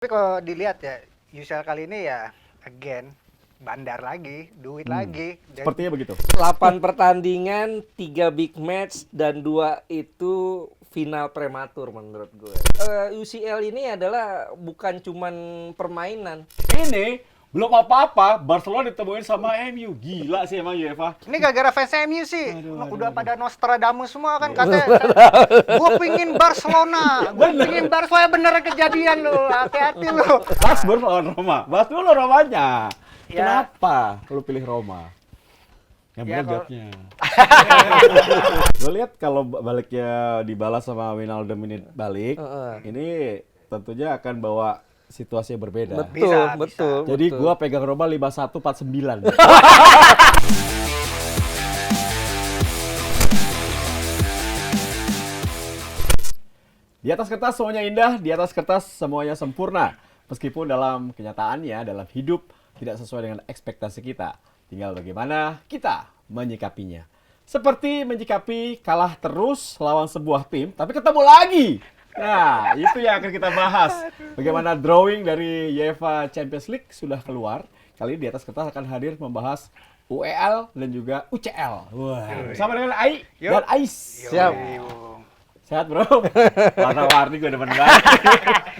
Tapi kalau dilihat ya, UCL kali ini ya again bandar lagi, duit lagi. Sepertinya begitu. 8 pertandingan, 3 big match, dan 2 itu final prematur menurut gue. UCL ini adalah bukan cuman permainan. Ini belum apa-apa, Barcelona ditemuin sama MU. Gila sih emang UEFA. Ini gara-gara fans MU sih, udah pada Nostradamus semua kan katanya. Gue pingin Barcelona, gue pingin Barcelona bener kejadian lo, hati-hati lo. Bahas dulu lawan Roma. Bahas dulu Romanya. Ya. Kenapa lu pilih Roma? Yang Ya, bener kalau- jawabnya. Gue lihat kalau baliknya dibalas sama Wijnaldum ini balik, ini tentunya akan bawa situasi yang berbeda. Betul, Bisa, betul. Jadi betul. gua pegang Roma 51-49. Di atas kertas semuanya indah, di atas kertas semuanya sempurna. Meskipun dalam kenyataannya, dalam hidup tidak sesuai dengan ekspektasi kita. Tinggal bagaimana kita menyikapinya. Seperti menyikapi kalah terus lawan sebuah tim, tapi ketemu lagi. Nah, itu yang akan kita bahas. Bagaimana drawing dari UEFA Champions League sudah keluar. Kali ini di atas kertas akan hadir membahas UEL dan juga UCL. Wah, bersama dengan Ai dan Ais. Siap. Sehat bro? Warna-warni gue demen banget.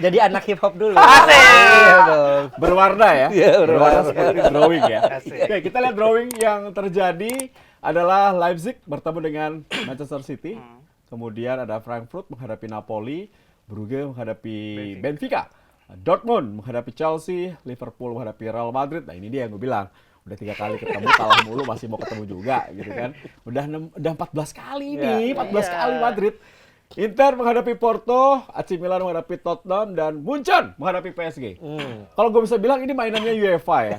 Jadi anak hip hop dulu. Asik. Iya dong. Berwarna ya? Iya, berwarna. seperti drawing ya. Asik. Oke, kita lihat drawing yang terjadi adalah Leipzig bertemu dengan Manchester City. Kemudian ada Frankfurt menghadapi Napoli, Brugge menghadapi Benfica, Dortmund menghadapi Chelsea, Liverpool menghadapi Real Madrid. Nah ini dia yang gue bilang. Udah 3 kali ketemu, kalah mulu, masih mau ketemu juga gitu kan. Udah 14 kali nih, 14 kali Madrid. Inter menghadapi Porto, AC Milan menghadapi Tottenham, dan Munchen menghadapi PSG. Kalau gue bisa bilang ini mainannya UEFA ya.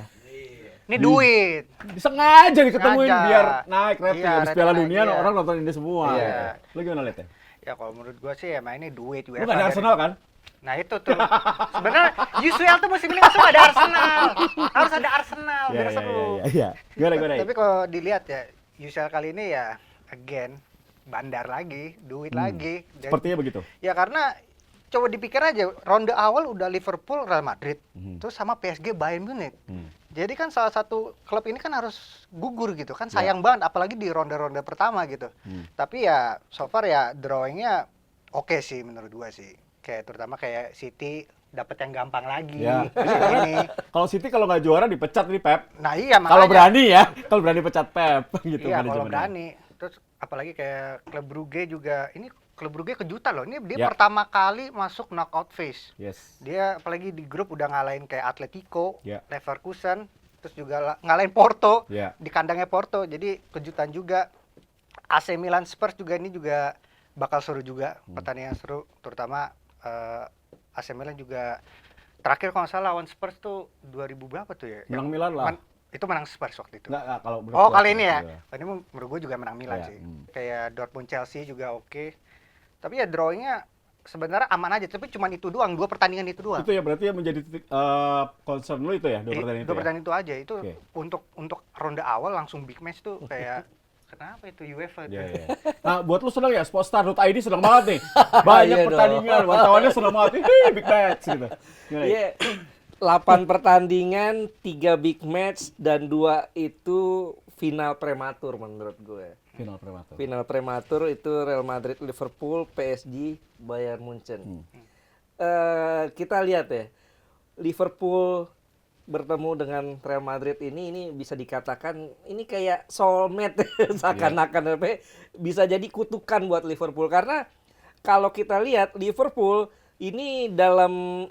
Ini duit. Sengaja diketemuin Sengaja. biar naik rating. Iya, Habis Piala rating Dunia naik, iya. orang nonton ini semua. Iya. Lu gimana liatnya? Ya kalau menurut gua sih emang ini duit Lu gak ada Arsenal kan? Nah itu tuh. Sebenarnya UCL tuh musim ini langsung ada Arsenal. Harus ada Arsenal biar seru. Iya. Gimana? Tapi kalau dilihat ya, UCL kali ini ya again bandar lagi, duit lagi. Sepertinya begitu. Ya karena coba dipikir aja, ronde awal udah Liverpool, Real Madrid, terus sama PSG, Bayern Munich. Jadi kan salah satu klub ini kan harus gugur gitu kan, sayang banget apalagi di ronde-ronde pertama gitu. Tapi ya so far ya drawingnya oke sih menurut gua sih. Kayak terutama kayak City dapat yang gampang lagi Ya. musim ini. Kalau City kalau nggak juara dipecat nih Pep. Nah iya Kalau makanya. berani ya, kalau berani pecat Pep gitu Iya kalau manajemennya. berani. Terus apalagi kayak klub Brugge juga, ini klub Brugge kejutan loh. Ini dia Ya. pertama kali masuk knockout phase. Yes. Dia apalagi di grup udah ngalahin kayak Atletico, Ya. Leverkusen, terus juga ngalahin Porto Ya. di kandangnya Porto. Jadi kejutan juga. AC Milan Spurs juga ini juga bakal seru juga, pertandingan seru. Terutama AC Milan juga terakhir kalau nggak salah lawan Spurs tuh 2000 berapa tuh ya? Menang Milan lah. Itu menang Spurs waktu itu. Nggak, kalau menurut Oh gua kali ini ya? iya. Ini menurut gue juga menang Milan Iya, sih. Kayak Dortmund Chelsea juga oke. Tapi ya drawingnya sebenarnya aman aja. Tapi cuma itu doang, 2 pertandingan itu doang. Itu ya berarti yang menjadi titik concern lu itu ya, dua pertandingan itu. Dua Ya? pertandingan itu aja. Itu Oke. untuk ronde awal langsung big match tuh kayak kenapa itu UEFA tuh? Iya, iya. Nah, buat lu seneng ya, Sportstar.id seneng banget nih. Banyak Iya pertandingan, wartawannya seneng banget. Ih, big match gitu. Gimana? Iya. 8 pertandingan, 3 big match, dan 2 itu final prematur menurut gue. Final prematur. Final prematur itu Real Madrid, Liverpool, PSG, Bayern Munchen. Kita lihat ya, Liverpool bertemu dengan Real Madrid ini bisa dikatakan ini kayak soulmate seakan-akan bisa jadi kutukan buat Liverpool karena kalau kita lihat Liverpool ini dalam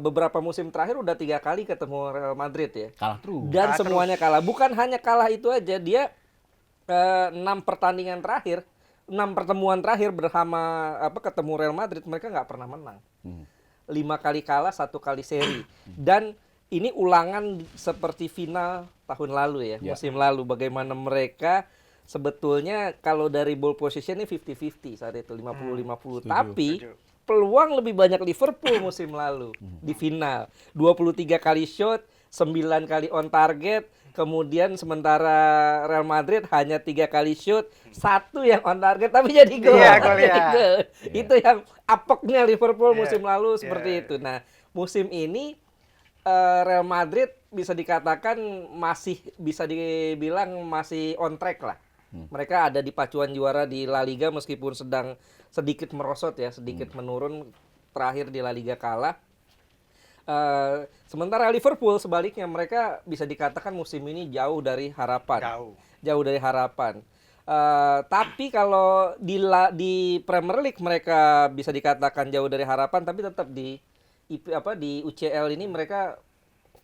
beberapa musim terakhir udah 3 kali ketemu Real Madrid ya. Kalah terus. Dan Kalah semuanya kalah. Bukan hanya kalah itu aja, dia 6 pertandingan terakhir, 6 pertemuan terakhir bersama ketemu Real Madrid mereka nggak pernah menang. 5 kali kalah, 1 kali seri. Dan ini ulangan seperti final tahun lalu ya, musim lalu. Bagaimana mereka sebetulnya kalau dari ball position ini 50-50 saat itu, 50-50. Tapi peluang lebih banyak Liverpool musim lalu di final. 23 kali shot, 9 kali on target, kemudian sementara Real Madrid hanya 3 kali shoot, 1 yang on target tapi jadi gol. Iya, gol, Jadi ya. gol. Itu yang apeknya Liverpool Iya, musim lalu iya. seperti itu. Nah, musim ini Real Madrid bisa dikatakan masih bisa dibilang masih on track lah. Mereka ada di pacuan juara di La Liga meskipun sedang sedikit merosot ya, sedikit menurun, terakhir di La Liga kalah. Sementara Liverpool sebaliknya mereka bisa dikatakan musim ini jauh dari harapan. Jauh dari harapan. Tapi kalau di Premier League mereka bisa dikatakan jauh dari harapan, tapi tetap di UCL ini mereka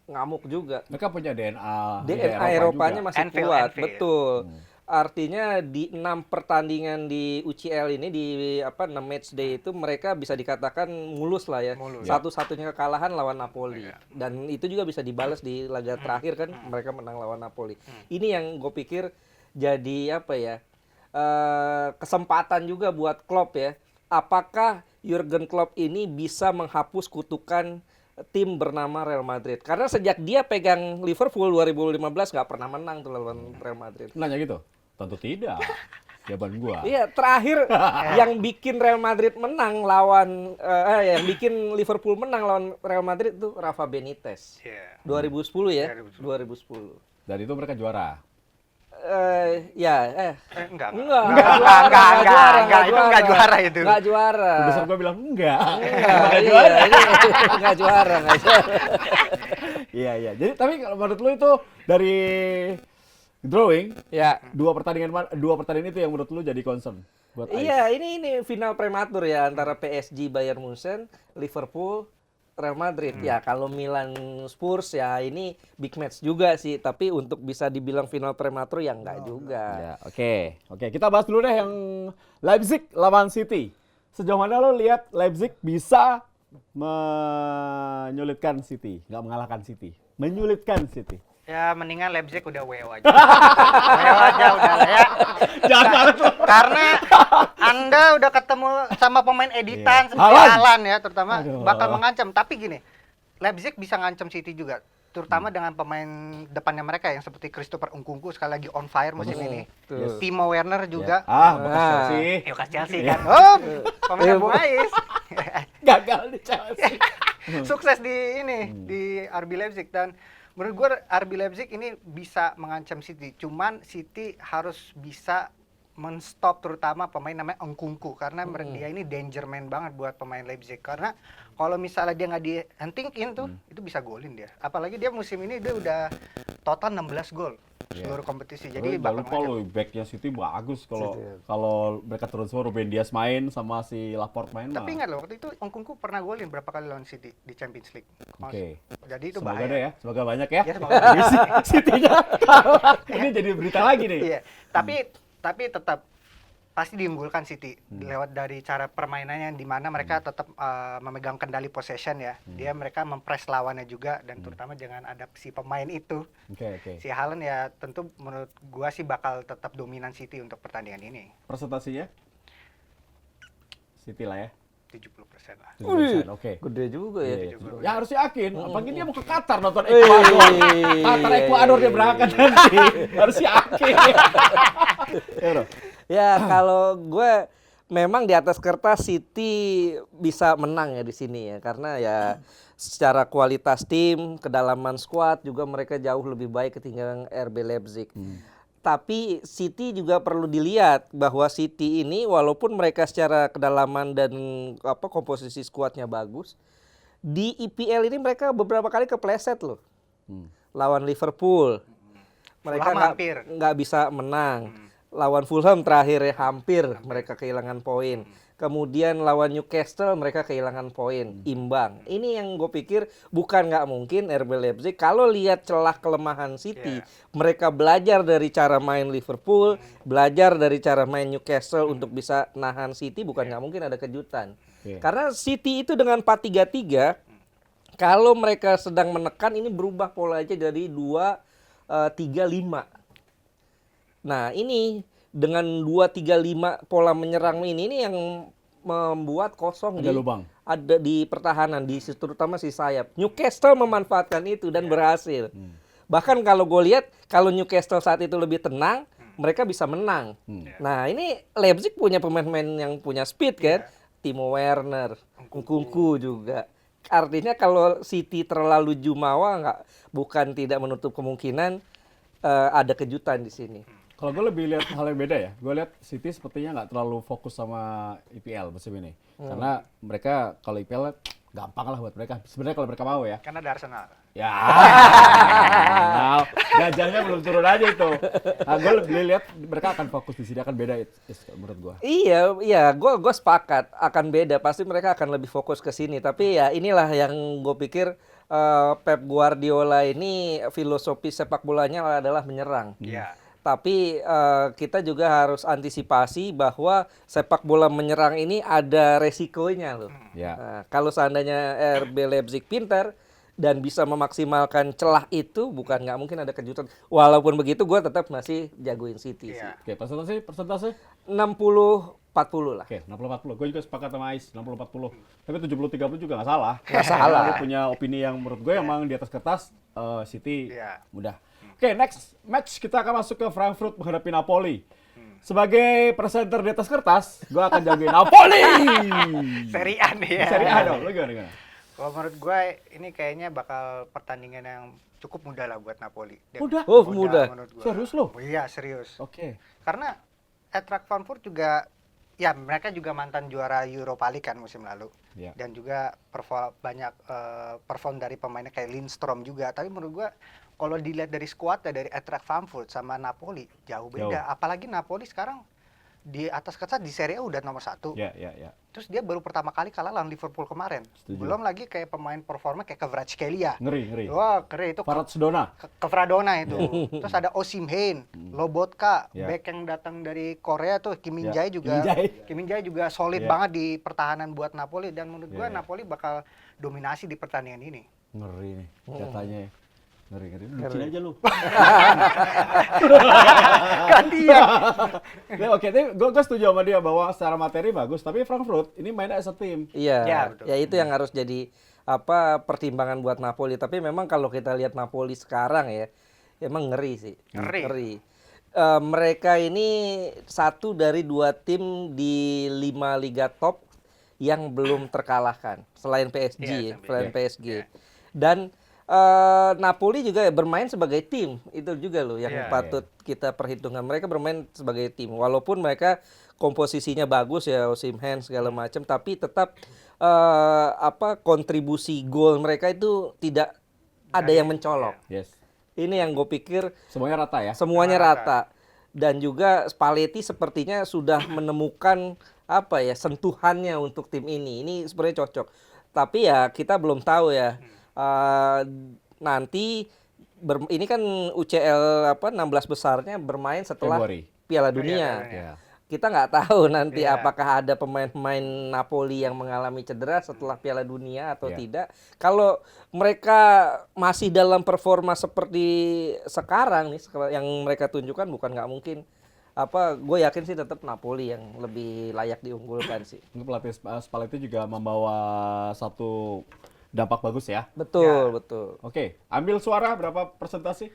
ngamuk juga. Mereka punya DNA DNA Eropanya juga. masih Anfield, kuat, Anfield. betul. Artinya di 6 pertandingan di UCL ini di 6 match day itu mereka bisa dikatakan mulus lah ya. Mulus. Satu-satunya kekalahan lawan Napoli. Iya. Dan itu juga bisa dibalas di laga terakhir kan mereka menang lawan Napoli. Ini yang gue pikir jadi kesempatan juga buat Klopp ya. Apakah Jurgen Klopp ini bisa menghapus kutukan tim bernama Real Madrid? Karena sejak dia pegang Liverpool 2015 nggak pernah menang tuh lawan Real Madrid. Nanya gitu? Tentu tidak. Jawaban gua. Iya, terakhir yang bikin Real Madrid menang lawan yang bikin Liverpool menang lawan Real Madrid tuh Rafa Benitez. Iya. 2010 ya. 2010. 2010. Dan itu mereka juara. Enggak Itu nggak juara itu. Nggak juara. Produser gua bilang enggak. Nggak juara. Iya. Jadi tapi kalau menurut lu itu dari drawing Ya. dua pertandingan itu yang menurut lu jadi concern buat Ais? Iya, ini final prematur ya antara PSG Bayern Munchen, Liverpool, Real Madrid. Ya, kalau Milan Spurs ya ini big match juga sih, tapi untuk bisa dibilang final prematur ya enggak juga. Ya, oke. Kita bahas dulu deh yang Leipzig lawan City. Sejauh mana lo lihat Leipzig bisa menyulitkan City, nggak mengalahkan City, menyulitkan City. Ya mendingan Leipzig udah WO aja. WO aja udah lah ya. Jangan. Karena Anda udah ketemu sama pemain editan seperti Haaland. Haaland ya, terutama Aduh. bakal mengancam. Tapi gini, Leipzig bisa ngancam City juga, terutama dengan pemain depannya mereka yang seperti Christopher Nkunku sekali lagi on fire musim ini. Tuh. Timo Werner juga. Bekas Ah. Chelsea. Yuk Chelsea kan. Oh, pemain Bung Ais. Gagal di Chelsea. Sukses di di RB Leipzig, dan menurut gue RB Leipzig ini bisa mengancam City. Cuman City harus bisa men-stop terutama pemain namanya Nkunku, karena dia ini danger man banget buat pemain Leipzig. Karena kalau misalnya dia nggak dihentingin tuh, itu bisa golin dia. Apalagi dia musim ini dia udah total 16 gol seluruh kompetisi. Jadi Jangan bakal lupa lo backnya City bagus kalau mereka terus Ruben Dias main sama si Laporte main. Tapi ingat loh, waktu itu Nkunku pernah golin berapa kali lawan City di Champions League. Oke. Jadi itu Semoga bahaya. deh ya, semoga banyak ya. Ya, semoga. Jadi City-nya kalah. Ini jadi berita lagi nih. Iya, tapi tetap pasti diunggulkan City lewat dari cara permainannya, di mana mereka tetap memegang kendali possession ya. Mereka mempres lawannya juga, dan terutama dengan ada si pemain itu. Oke. Si Haaland ya tentu menurut gua sih bakal tetap dominan City untuk pertandingan ini. Presentasinya City lah ya. 70% lah. 70%, oke. Gede juga ya. Iya. Ya harus yakin, apalagi dia mau ke Qatar nonton Ekuador. Qatar Ekuador dia berangkat nanti. Harus yakin. Ya, Bro. Ya, kalau gue memang di atas kertas City bisa menang ya di sini ya, karena ya secara kualitas tim, kedalaman skuad juga mereka jauh lebih baik ketimbang RB Leipzig. Tapi City juga perlu dilihat bahwa City ini walaupun mereka secara kedalaman dan komposisi skuadnya bagus, di EPL ini mereka beberapa kali kepleset loh. Lawan Liverpool mereka Fulham hampir. nggak bisa menang. Lawan Fulham terakhir ya hampir mereka kehilangan poin. Kemudian lawan Newcastle mereka kehilangan poin, imbang. Ini yang gue pikir bukan nggak mungkin RB Leipzig kalau lihat celah kelemahan City, mereka belajar dari cara main Liverpool, belajar dari cara main Newcastle untuk bisa nahan City, bukan nggak mungkin ada kejutan. Karena City itu dengan 4-3-3, kalau mereka sedang menekan ini berubah pola aja dari 2-3-5. Nah, ini dengan 2-3-5 pola menyerang ini yang membuat kosong Ada lubang. ada di pertahanan, terutama si sayap. Newcastle memanfaatkan itu dan berhasil. Bahkan kalau gue lihat, kalau Newcastle saat itu lebih tenang, mereka bisa menang. Nah, ini Leipzig punya pemain-pemain yang punya speed kan. Timo Werner, Nkunku juga. Artinya kalau City terlalu jumawa, bukan tidak menutup kemungkinan ada kejutan di sini. Kalau gue lebih lihat hal yang beda ya, gue lihat City sepertinya nggak terlalu fokus sama IPL musim ini, karena mereka kalau IPL gampang lah buat mereka. Sebenarnya kalau mereka mau ya. Karena ada Arsenal. Ya, nah, gajahnya belum turun aja itu. Nah, gue lebih lihat mereka akan fokus di sini, akan beda menurut gue. Iya, gue sepakat akan beda. Pasti mereka akan lebih fokus ke sini. Tapi ya inilah yang gue pikir Pep Guardiola ini filosofi sepak bolanya adalah menyerang. Iya. Tapi kita juga harus antisipasi bahwa sepak bola menyerang ini ada resikonya loh. Ya. Nah, kalau seandainya RB Leipzig pintar dan bisa memaksimalkan celah itu, bukan nggak mungkin ada kejutan. Walaupun begitu, gue tetap masih jagoin City sih. Iya. Oke, persentase? 60-40 lah. Oke, 60-40. Gue juga sepakat sama Ais, 60-40. Tapi 70-30 juga nggak salah. Nggak salah. Dia punya opini yang menurut gue emang di atas kertas City Iya. mudah. Oke, next match kita akan masuk ke Frankfurt menghadapi Napoli. Sebagai presenter di atas kertas, gue akan jagoin Napoli. Serie A nih ya. Serie A dong, lu gimana? Kalau menurut gue ini kayaknya bakal pertandingan yang cukup mudah lah buat Napoli. Mudah? Oh, mudah. menurut gua. Serius lo? Iya, serius. Oke. Karena Eintracht Frankfurt juga, ya mereka juga mantan juara Europa League kan musim lalu. Iya. Dan juga banyak perform dari pemainnya kayak Lindstrom juga. Tapi menurut gua kalau dilihat dari skuadnya dari Eintracht Frankfurt sama Napoli jauh beda. Apalagi Napoli sekarang di atas kertas di Serie A udah nomor 1. Ya. Terus dia baru pertama kali kalah lawan Liverpool kemarin. Setuju. Belum lagi kayak pemain performa kayak Kvaratskhelia. Ngeri. Wah, keren itu. Farad Sedona. Kvradona itu. Terus ada Osimhen, Lobotka, Ya. back yang datang dari Korea tuh Kim Min Jae juga. Kim Min Jae juga solid Ya. banget di pertahanan buat Napoli dan menurut gua Ya. Napoli bakal dominasi di pertandingan ini. Ngeri nih katanya ya. Ngeri. Lucuin aja lu. Gantian. Ya, oke, gue setuju sama dia bahwa secara materi bagus, tapi Frankfurt ini main as a team. Iya, Ya, betul. ya itu yang harus jadi pertimbangan buat Napoli. Tapi memang kalau kita lihat Napoli sekarang ya, emang ngeri sih. Ngeri. Mereka ini satu dari 2 tim di 5 liga top yang belum terkalahkan selain PSG, Iya, selain Iya. PSG. Dan Napoli juga bermain sebagai tim, itu juga loh yang Iya, patut kita perhitungkan. Mereka bermain sebagai tim, walaupun mereka komposisinya bagus ya, Osimhen segala macam, tapi tetap kontribusi gol mereka itu tidak ada yang mencolok. Yes. Ini yang gue pikir Semuanya rata ya. semuanya Rata. rata. Dan juga Spalletti sepertinya sudah menemukan sentuhannya untuk tim ini. Ini sebenarnya cocok. Tapi ya kita belum tahu ya. Nanti ini kan UCL 16 besarnya bermain setelah Februari. Piala Dunia. Ya. Kita nggak tahu nanti Iya. apakah ada pemain-pemain Napoli yang mengalami cedera setelah Piala Dunia atau Iya. tidak. Kalau mereka masih dalam performa seperti sekarang nih yang mereka tunjukkan, bukan nggak mungkin. Gue yakin sih tetap Napoli yang lebih layak diunggulkan sih. Untuk pelatih Spalletti juga membawa satu dampak bagus ya. Betul, Ya. betul. Oke, ambil suara berapa persentase?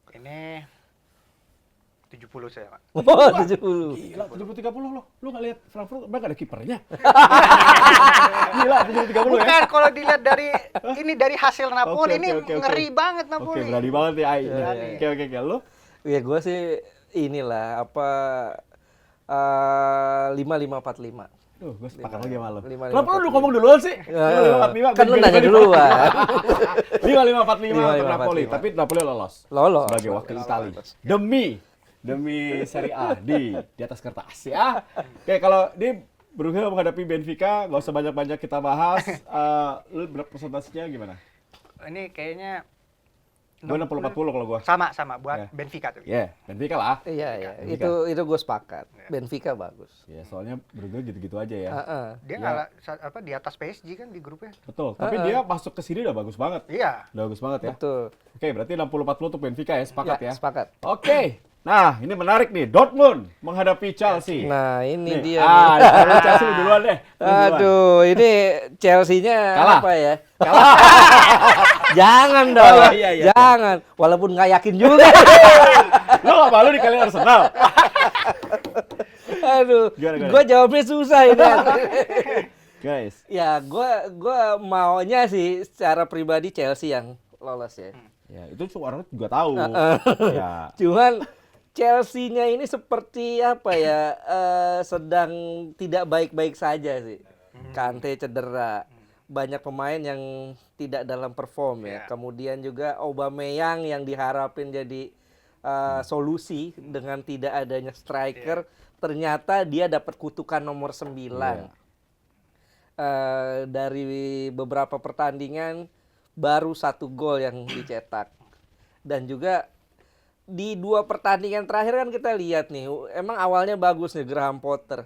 Ini 70 saya, Pak. Oh, 70. Gila, 70-30 lo. Lu nggak lihat Frankfurt, emang nggak ada kipernya? Gila, 70-30 ya. Bukan kalau dilihat dari hasil Napoli Oke, ini oke. ngeri banget Oke, Napoli. berani banget ya, Ai. Berani. Oke. Lu? Ya gue sih inilah 5545. Gue sepakat lagi sama lu. 5545. Kenapa lu ngomong duluan sih? 5545. Kan lu nanya duluan. 5545 untuk Napoli, 5545. tapi Napoli lolos. Lolos. Sebagai wakil Itali. Demi Serie A di atas kertas ya. Oke, kalau di Brugge menghadapi Benfica, nggak usah banyak-banyak kita bahas. Lu berapa persentasenya gimana? Ini kayaknya Gue 60-40 kalau gue. sama buat Ya. Benfica tuh. Ya, Benfica lah. Iya, Benfica. itu gue sepakat. Benfica bagus. Ya, soalnya Brugge gitu-gitu aja ya. Heeh. Dia Ya. di atas PSG kan di grupnya. Betul, tapi dia masuk ke sini udah bagus banget. Iya. Udah bagus banget ya. Betul. Oke, berarti 60-40 untuk Benfica ya, sepakat ya. Sepakat. Oke, Nah, ini menarik nih. Dortmund menghadapi Chelsea. Nah, ini Nih, dia. Ah, nih. ini Chelsea lu duluan deh. Lu duluan. Aduh, ini Chelsea-nya Kalah. apa ya? Jangan dong. Oh, iya, iya. Jangan. Walaupun nggak yakin juga. Lu gak malu dikalian Arsenal? Aduh, Gimana? gue jawabnya susah ini. Guys. Ya, gua maunya sih secara pribadi Chelsea yang lolos ya. Ya, itu orang juga tahu. Ya. Cuman Chelsea-nya ini seperti apa ya, sedang tidak baik-baik saja sih. Kante cedera, banyak pemain yang tidak dalam perform ya. Kemudian juga Aubameyang yang diharapin jadi solusi dengan tidak adanya striker, ternyata dia dapat kutukan nomor 9. Dari beberapa pertandingan baru 1 gol yang dicetak. Dan juga di 2 pertandingan terakhir kan kita lihat nih, emang awalnya bagus nih Graham Potter.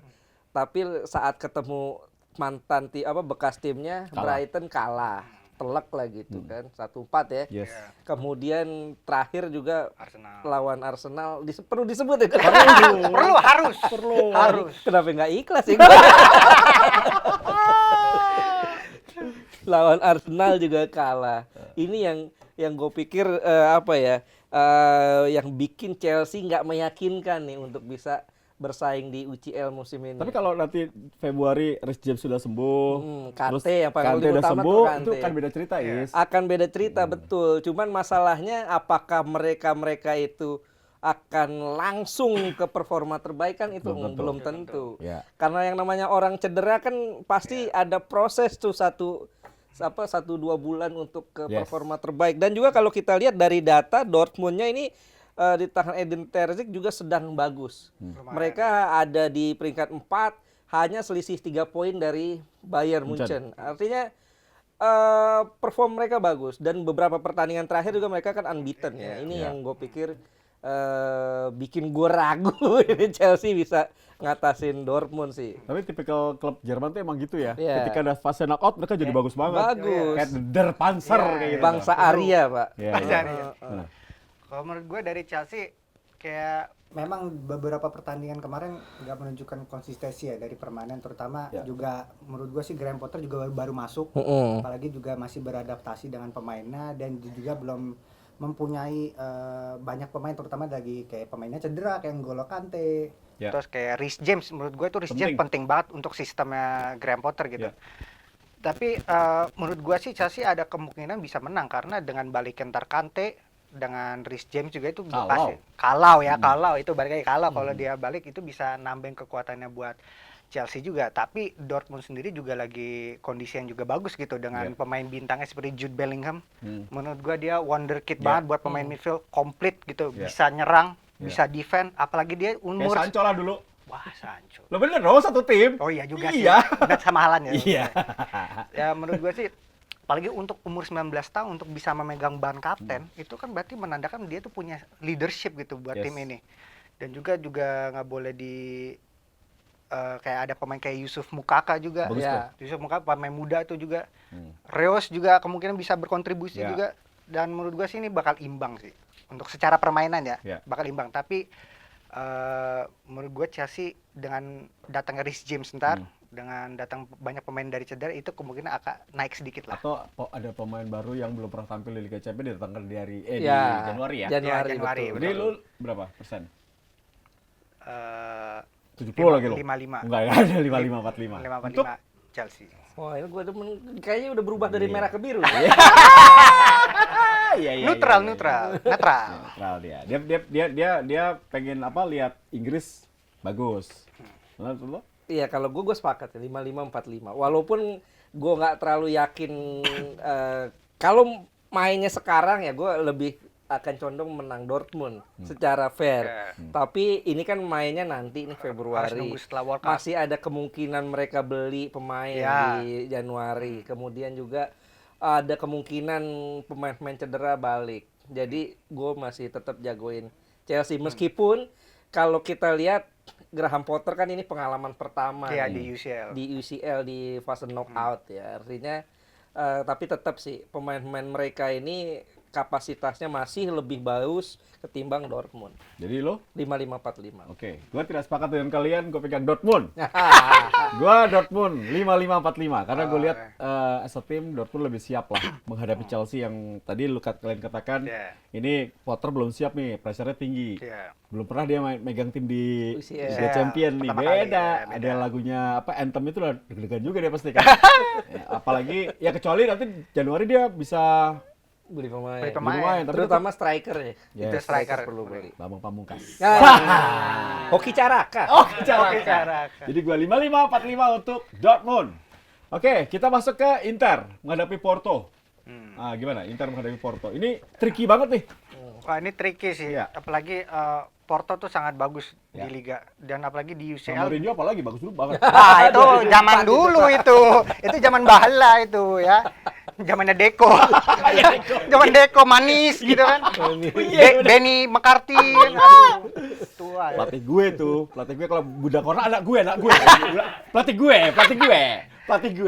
Tapi saat ketemu mantan bekas timnya, Brighton kalah. Telak lah gitu kan, 1-4 ya. Yes. Kemudian terakhir juga Arsenal. lawan Arsenal perlu disebut ya? Harus. Kenapa nggak ikhlas ya? Lawan Arsenal juga kalah. Ini yang gue pikir yang bikin Chelsea nggak meyakinkan nih untuk bisa bersaing di UCL musim ini. Tapi kalau nanti Februari Reece James sudah sembuh, terus Kante yang paling Kante udah utama sembuh, tuh Kante. itu kan beda cerita, Is. Akan beda cerita betul. Cuman masalahnya apakah mereka itu akan langsung ke performa terbaik kan itu belum tentu. Ya. Karena yang namanya orang cedera kan pasti ada proses tuh 1-2 bulan untuk ke performa terbaik. Dan juga kalau kita lihat dari data Dortmundnya ini di tangan Edin Terzic juga sedang bagus. Mereka ada di peringkat 4, hanya selisih 3 poin dari Bayern Munchen. Artinya perform mereka bagus dan beberapa pertandingan terakhir juga mereka kan unbeaten ya. Ini yang gue pikir bikin gue ragu ini Chelsea bisa ngatasin Dortmund sih. Tapi tipikal klub Jerman tuh emang gitu ya. Iya. Ketika ada fase knockout mereka jadi bagus banget. Bagus. Kayak Der Panzer kayak gitu. Bangsa Arya, Pak. Iya, Bangsa iya. Arya. Nah, Kalau menurut gue dari Chelsea kayak memang beberapa pertandingan kemarin nggak menunjukkan konsistensi ya dari permainan, terutama juga menurut gue sih Graham Potter juga baru masuk, apalagi juga masih beradaptasi dengan pemainnya dan juga belum mempunyai banyak pemain, terutama lagi kayak pemainnya cedera kayak N'Golo Kante. Terus kayak Reece James, menurut gue tuh Reece James penting banget untuk sistemnya Graham Potter gitu. Tapi menurut gue sih Chelsea ada kemungkinan bisa menang karena dengan balikin Kante dengan Reece James juga itu pasti kalau itu balik lagi kalau dia balik itu bisa nambahin kekuatannya buat Chelsea juga. Tapi Dortmund sendiri juga lagi kondisi yang juga bagus gitu dengan pemain bintangnya seperti Jude Bellingham. Menurut gua dia wonderkid banget buat pemain midfield, komplit gitu, bisa nyerang, bisa defend, apalagi dia umur kayak Sancho lah dulu. Wah, Sancho. Lo bener dong satu tim. Oh iya juga Iya. sih. Dan sama Haaland ya. Iya. Ya menurut gua sih apalagi untuk umur 19 tahun untuk bisa memegang ban kapten itu kan berarti menandakan dia tuh punya leadership gitu buat tim ini. Dan juga nggak boleh kayak ada pemain kayak Yusuf Mukaka juga. Yusuf Mukaka pemain muda tuh juga. Reus juga kemungkinan bisa berkontribusi juga. Dan menurut gua sih ini bakal imbang sih untuk secara permainan bakal imbang. Tapi menurut gua Chelsea dengan datangnya Reece James ntar dengan datang banyak pemain dari cedera itu kemungkinan akan naik sedikit lah. Atau ada pemain baru yang belum pernah tampil di Liga Champions didatangkan di Januari ya? Januari. Jadi lu berapa persen? 70 lagi lo? 55. Enggak ya, ada 55, 45. 55 Untuk Chelsea. Wah, ini gue demen, kayaknya udah berubah dari merah ke biru. Iya. Netral dia. Dia pengen lihat Inggris bagus. Lalu lo? Iya, kalau gue sepakat ya 55-45. Walaupun gue nggak terlalu yakin kalau mainnya sekarang ya gue lebih akan condong menang Dortmund secara fair. Tapi ini kan mainnya nanti nih Februari. Masih ada kemungkinan mereka beli pemain di Januari. Kemudian juga ada kemungkinan pemain-pemain cedera balik. Jadi gue masih tetap jagoin Chelsea meskipun kalau kita lihat Graham Potter kan ini pengalaman pertama di UCL. Di UCL di fase knockout ya. Artinya tapi tetap sih pemain-pemain mereka ini kapasitasnya masih lebih bagus ketimbang Dortmund. Jadi lo? 5545. Oke, gua tidak sepakat dengan kalian, gua pegang Dortmund. Gua Dortmund 5545 karena gue lihat as a team Dortmund lebih siap lah menghadapi Chelsea yang tadi kalian katakan ini Potter belum siap nih, pressure-nya tinggi. Belum pernah dia megang tim di Liga Champion nih. Beda. Ada lagunya apa Anthem itu lah deg-degan juga dia pasti kan. Ya, apalagi ya kecuali nanti Januari dia bisa Beli pemain. Beli pemain. tapi Terutama striker ya. Yes. Itu striker Perlu beli. Bambang Pamungkas. Hoki Caraka. Cara. Jadi gua 5545 untuk Dortmund. Oke, kita masuk ke Inter menghadapi Porto. Gimana Inter menghadapi Porto? Ini tricky banget nih. Wah, ini tricky sih. Iya. Apalagi Porto tuh sangat bagus di liga dan apalagi di UCL. Mourinho apalagi bagus dulu banget. Ah, itu zaman dulu itu. Itu zaman bahala itu ya. Zamannya Deco. Zaman Deco manis gitu kan. Benny McCarthy kan. Tua. Pelatih gue kalau budak orang anak gue. Pelatih gue.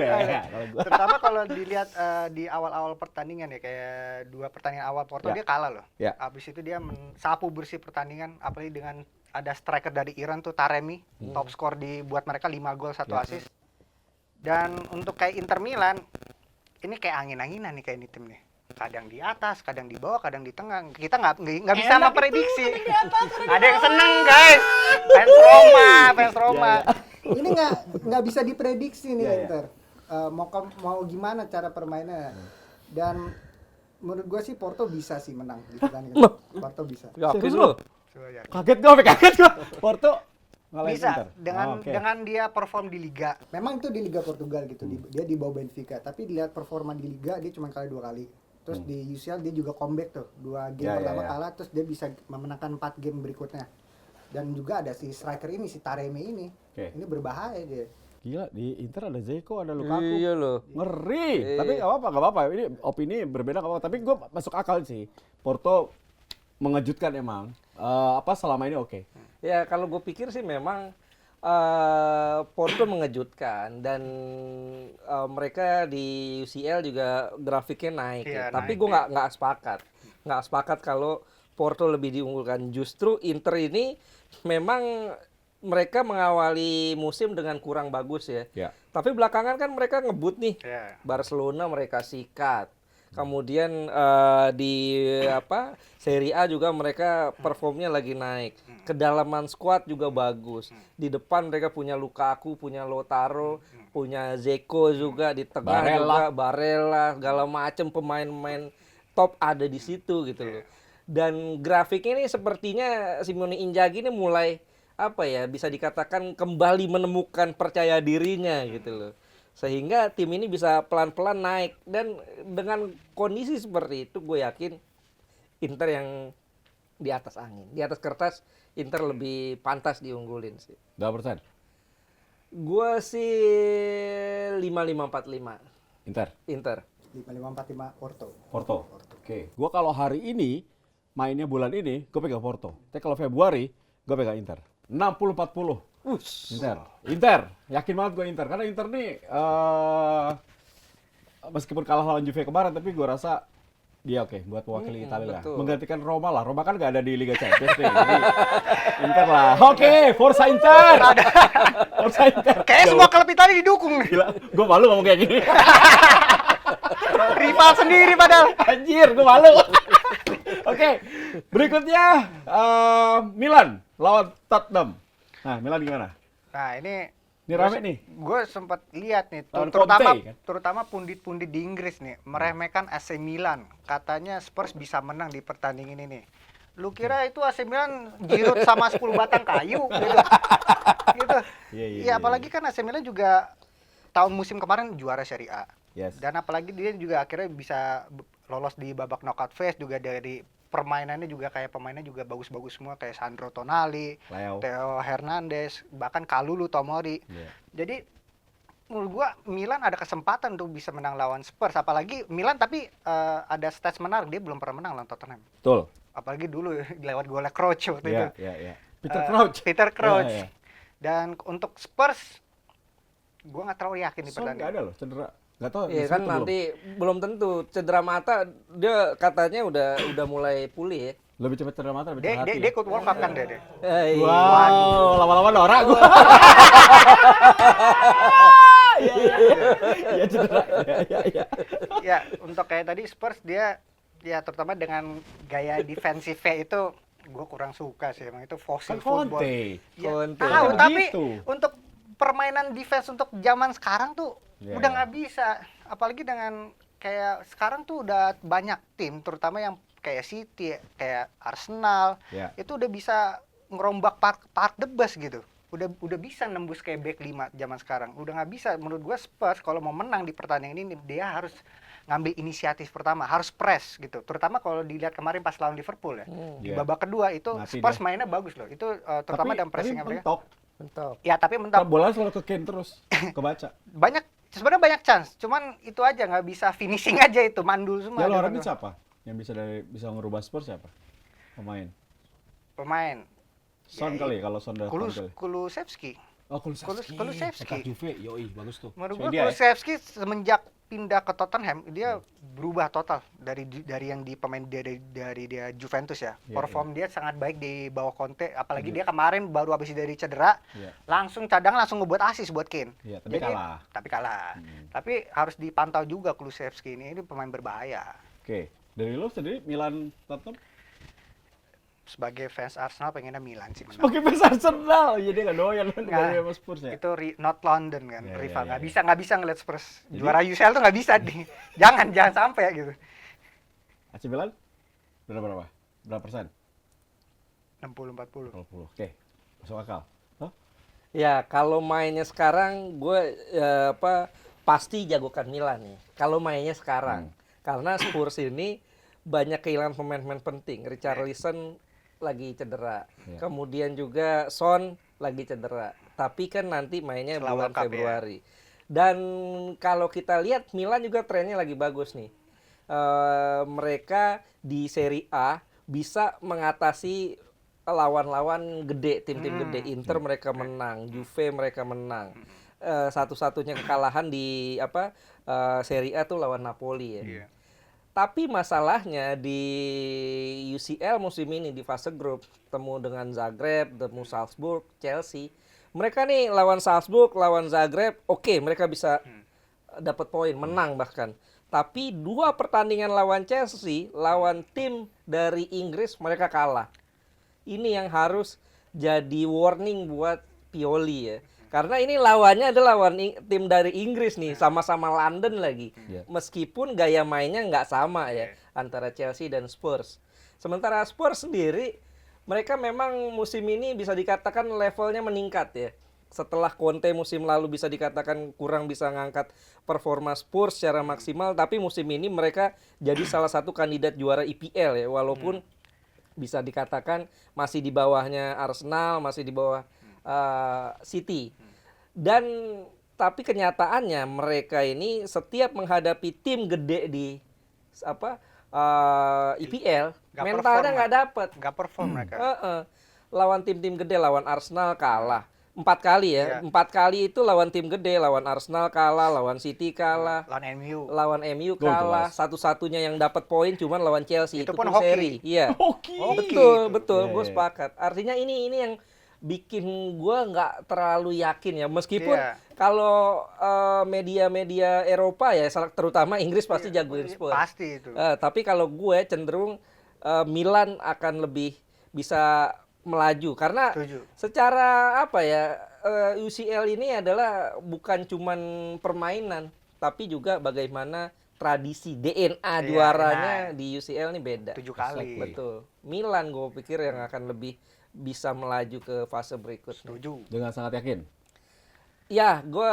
Ya, kalau gue. Terutama kalau dilihat di awal-awal pertandingan ya, kayak 2 pertandingan awal Porto Ya. dia kalah loh. Ya. Habis itu dia sapu bersih pertandingan, apalagi dengan ada striker dari Iran tuh Taremi, top skor dibuat mereka 5 gol 1 assist. Dan untuk kayak Inter Milan, ini kayak angin-anginan nih kayak ini tim nih. Kadang di atas, kadang di bawah, kadang di tengah. Kita nggak bisa memprediksi. Ada yang seneng guys, fans Roma. Ini nggak bisa diprediksi nih Iya, iya. Inter. Mau gimana cara permainnya. Dan menurut gue sih Porto bisa sih menang di pertandingan. Porto bisa. Yakin Serius lu? Kaget gue. Porto ngalahin Bisa Inter. Oke. dengan dia perform di liga. Memang itu di Liga Portugal gitu, dia di bawah Benfica. Tapi dilihat performa di Liga dia cuma kalah 2 kali. Terus di UCL dia juga comeback tuh, 2 game Ya, pertama ya. kalah, terus dia bisa memenangkan 4 game berikutnya. Dan juga ada si striker ini, si Taremi ini. Oke. Ini berbahaya dia. Gila, di Inter ada Zeko, ada Lukaku. Iya loh. Ngeri. Tapi nggak apa-apa. Ini opini berbeda nggak apa-apa. Tapi gue masuk akal sih. Porto mengejutkan emang. Selama ini oke. Ya kalau gue pikir sih memang Porto mengejutkan dan mereka di UCL juga grafiknya naik. Iya, Tapi naik, gue nggak sepakat kalau Porto lebih diunggulkan. Justru Inter ini memang mereka mengawali musim dengan kurang bagus ya. Ya. Tapi belakangan kan mereka ngebut nih. Ya. Barcelona mereka sikat. Kemudian di Serie A juga mereka performnya lagi naik. Kedalaman squad juga bagus. Di depan mereka punya Lukaku, punya Lautaro, punya Zeko juga di tengah juga Barella, segala macam pemain-pemain top ada di situ gitu loh. Dan grafiknya ini sepertinya Simone Inzaghi ini mulai bisa dikatakan kembali menemukan percaya dirinya gitu loh. Sehingga tim ini bisa pelan-pelan naik dan dengan kondisi seperti itu gue yakin Inter yang di atas angin. Di atas kertas Inter lebih pantas diunggulin sih. Berapa persen? Gue sih 5545 Inter. 5545 Porto. Oke. Gue kalau hari ini mainnya bulan ini gue pegang Porto. Tapi kalau Februari gue pegang Inter. 60-40. Inter. Yakin banget gue Inter. Karena Inter nih meskipun kalah lawan Juve kemarin, tapi gue rasa dia oke buat mewakili Italia lah. betul. Menggantikan Roma lah. Roma kan gak ada di Liga Champions nih. Jadi Inter lah. Oke, Forza Inter. Forza Inter. Kayak semua klub Italia didukung nih. Gila, gue malu ngomong kayak gini. Rival sendiri padahal. Anjir, gue malu. Oke, berikutnya Milan lawan Tottenham. Nah, Milan gimana? Nah, ini rame nih. Gue sempat lihat nih, Lawan terutama Conte, kan? terutama pundit-pundit di Inggris nih meremehkan AC Milan. Katanya Spurs bisa menang di pertandingan ini. Lu kira itu AC Milan Giroud sama 10 batang kayu gitu. Gitu. Iya. Ya apalagi kan AC Milan juga tahun musim kemarin juara Serie A. Yes. Dan apalagi dia juga akhirnya bisa lolos di babak knockout phase juga dari permainannya juga kayak pemainnya juga bagus-bagus semua kayak Sandro Tonali, Leo. Theo Hernandez, bahkan Kalulu Tomori. Iya. Jadi menurut gua Milan ada kesempatan untuk bisa menang lawan Spurs, apalagi Milan tapi ada stats menarik, dia belum pernah menang lawan Tottenham. Betul. Apalagi dulu lewat golnya Crouch waktu itu. Iya. Peter Crouch. Peter Crouch. Iya. Dan untuk Spurs gua nggak terlalu yakin di Son nggak pertandingan. ada loh, cedera. Nggak tahu. Iya disebut kan belum? nanti belum tentu cedera mata dia katanya udah mulai pulih ya. Lebih cepat cedera mata, lebih Dia, cepat dia, hati. dia Ya? ikut World Cup kan dia. Wow, lama-lama norak gua. Iya cedera. Iya. Ya, untuk kayak tadi Spurs dia ya terutama dengan gaya defensifnya itu gue kurang suka sih, emang itu Kan fosil football. Conte. Ya, Conte. tahu, Kan tapi begitu. untuk permainan defense untuk zaman sekarang tuh Ya, udah ya. nggak bisa. Apalagi dengan kayak sekarang tuh udah banyak tim, terutama yang kayak City, kayak Arsenal, Ya. itu udah bisa ngerombak park the bus gitu. Udah bisa nembus kayak back 5 zaman sekarang. Udah nggak bisa. Menurut gua Spurs kalau mau menang di pertandingan ini dia harus ngambil inisiatif pertama, harus press gitu. Terutama kalau dilihat kemarin pas lawan Liverpool ya. Di Iya. babak kedua itu Mati Spurs dia. mainnya bagus loh. Itu terutama dalam pressing mereka. mentok. Mentok. Ya, tapi Kan mentok. bola selalu ke Kane terus, kebaca. Sebenarnya banyak chance, cuman itu aja nggak bisa finishing aja itu, mandul semua. Ya dia luar mandul. siapa? Yang bisa ngerubah Spurs siapa? Pemain. Pemain. Son Ya, kali kalau Son udah kali. Kulusevski. Oh, Kulusevski. Kulusevski. Cetak Juve, yoi, bagus tuh. Menurut Saya gua dia, ya. Kulusevski semenjak pindah ke Tottenham dia berubah total dari yang di pemain dari dia Juventus ya. Iya, Perform dia sangat baik di bawah Conte, apalagi dia kemarin baru habis dari cedera, Iya. langsung cadang langsung ngebuat assist buat Kane. Iya, tapi kalah. Tapi kalah. Tapi harus dipantau juga Kulusevski ini pemain berbahaya. Oke, dari lo sendiri Milan Tottenham? Sebagai fans Arsenal pengennya Milan sih menang. Sebagai fans Arsenal, jadi nggak doyan kan Nggak. dari sama Spurs ya? Itu not London kan, Ya, rival. ya, Nggak ya. bisa ngeliat Spurs Jadi- juara UCL tuh nggak bisa di. jangan sampai gitu. AC Milan? Berapa? Berapa persen? 60-40. 20. Oke, masuk akal. Hah? Ya kalau mainnya sekarang gue pasti jagokan Milan nih. Kalau mainnya sekarang, karena Spurs ini banyak kehilangan pemain-pemain penting. Richarlison lagi cedera, Ya. kemudian juga Son lagi cedera. Tapi kan nanti mainnya Setelah bulan World Cup, ya. Februari. Dan kalau kita lihat Milan juga trennya lagi bagus nih. Mereka di Serie A bisa mengatasi lawan-lawan gede, tim-tim gede. Inter mereka menang, Juve mereka menang. Satu-satunya kekalahan di Serie A tuh lawan Napoli ya. Iya. Tapi masalahnya di UCL musim ini di fase grup temu dengan Zagreb, temu Salzburg, Chelsea. Mereka nih lawan Salzburg, lawan Zagreb, oke, mereka bisa dapat poin, menang bahkan. Tapi 2 pertandingan lawan Chelsea, lawan tim dari Inggris mereka kalah. Ini yang harus jadi warning buat Pioli ya. Karena ini lawannya adalah tim dari Inggris nih, sama-sama London lagi. Iya. Meskipun gaya mainnya nggak sama ya antara Chelsea dan Spurs. Sementara Spurs sendiri, mereka memang musim ini bisa dikatakan levelnya meningkat ya. Setelah Conte musim lalu bisa dikatakan kurang bisa ngangkat performa Spurs secara maksimal, tapi musim ini mereka jadi salah satu kandidat juara IPL ya, walaupun bisa dikatakan masih di bawahnya Arsenal, masih di bawah City. Dan tapi kenyataannya mereka ini setiap menghadapi tim gede di IPL, Nggak mentalnya perform, nggak dapet. Nggak perform mereka. Lawan tim-tim gede, lawan Arsenal kalah 4 kali ya. Iya. 4 kali itu lawan tim gede, lawan Arsenal kalah, lawan City kalah, Lawan MU. lawan MU Gol kalah. kelas. Satu-satunya yang dapat poin cuman lawan Chelsea. Itu Itu pun pun hoki. seri. Iya. Hoki. Betul, betul. Iya, Gue iya. sepakat. Artinya ini yang bikin gue nggak terlalu yakin ya. Meskipun Iya. kalau media-media Eropa ya, terutama Inggris pasti jagoin Spurs. Pasti itu. Tapi kalau gue cenderung Milan akan lebih bisa melaju karena Setuju. secara UCL ini adalah bukan cuman permainan tapi juga bagaimana tradisi DNA Iya, juaranya nah. di UCL ini beda. 7 kali. Betul. Milan gue pikir yang akan lebih bisa melaju ke fase berikutnya. Setuju. Dengan sangat yakin. Ya, gue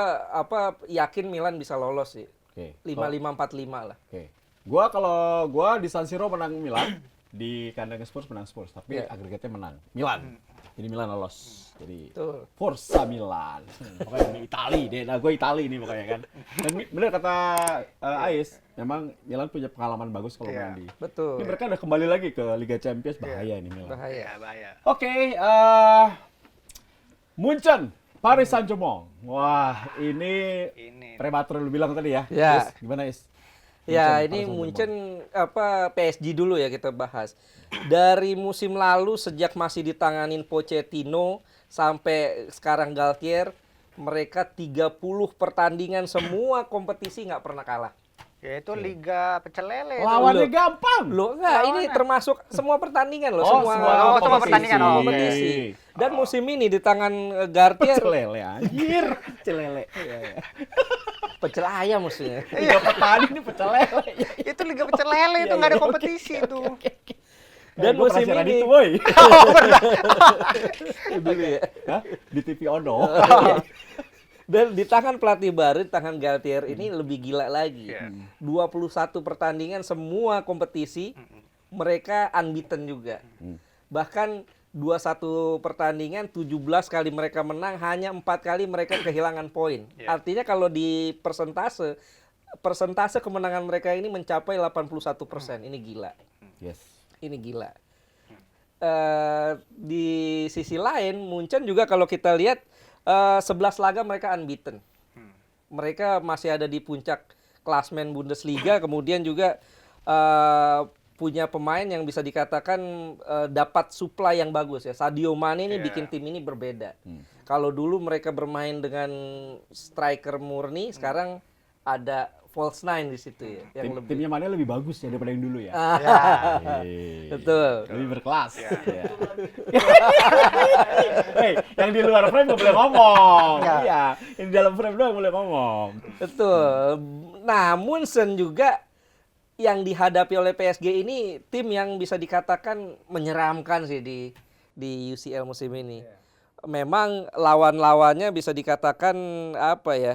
yakin Milan bisa lolos sih. Oke. 5-5-4-5 lah. Oke. Kalau gua di San Siro menang Milan, di kandang Spurs menang Spurs, tapi Iya. agregatnya menang Milan. Jadi Milan lolos. Jadi Betul. Forza Milan. Pokoknya ini Itali deh. Nah, gue Itali ini pokoknya kan. Dan bener kata Ais, memang Milan punya pengalaman bagus kalau Iya. main di. Betul. Ini mereka udah kembali lagi ke Liga Champions, bahaya ini Milan. Bahaya. Iya, bahaya. Oke, Munchen Paris Saint-Germain. Wah, ini Ini. prematur lu bilang tadi ya. Ya. Is, gimana Is? Ya, Munchen, ini Paris Saint-Germain. Munchen PSG dulu ya kita bahas. Dari musim lalu sejak masih ditanganin Pochettino sampai sekarang Galtier, mereka 30 pertandingan semua kompetisi nggak pernah kalah. Yaitu Liga Pecel Lele. Lawannya Loh. gampang. Loh, enggak, ini termasuk semua pertandingan loh, Oh, semua semua pertandingan. Oh, kompetisi. Dan musim ini di tangan Galtier Celele anjir. Celele. Iya, iya. pecel ayam maksudnya. Liga petani ini pecel lele. Itu Liga Pecel Lele itu nggak ada kompetisi itu. Dan Gua musim pernah siaran ini itu, woy. dulu ya. Hah? Di TV Ono. Dan di tangan pelatih baru, di tangan Galtier ini lebih gila lagi. Iya. 21 pertandingan semua kompetisi mereka unbeaten juga. Bahkan 21 pertandingan 17 kali mereka menang, hanya 4 kali mereka kehilangan poin. Iya. Artinya kalau di persentase kemenangan mereka ini mencapai 81%. Ini gila. Yes. Ini gila. Di sisi lain, Munchen juga kalau kita lihat 11 laga mereka unbeaten. Mereka masih ada di puncak klasmen Bundesliga, kemudian juga punya pemain yang bisa dikatakan dapat supply yang bagus ya. Sadio Mane ini Iya. bikin tim ini berbeda. Kalau dulu mereka bermain dengan striker murni, sekarang ada false nine di situ ya, yang lebih. Timnya mana lebih bagus ya daripada yang dulu ya. Ya. Betul. Lebih berkelas. Ya. Ya. Hei, yang di luar frame nggak boleh ngomong. Ya. Iya, yang di dalam frame doang boleh ngomong. Betul. Nah, Munchen juga yang dihadapi oleh PSG ini tim yang bisa dikatakan menyeramkan sih di UCL musim ini. Memang lawan-lawannya bisa dikatakan apa ya,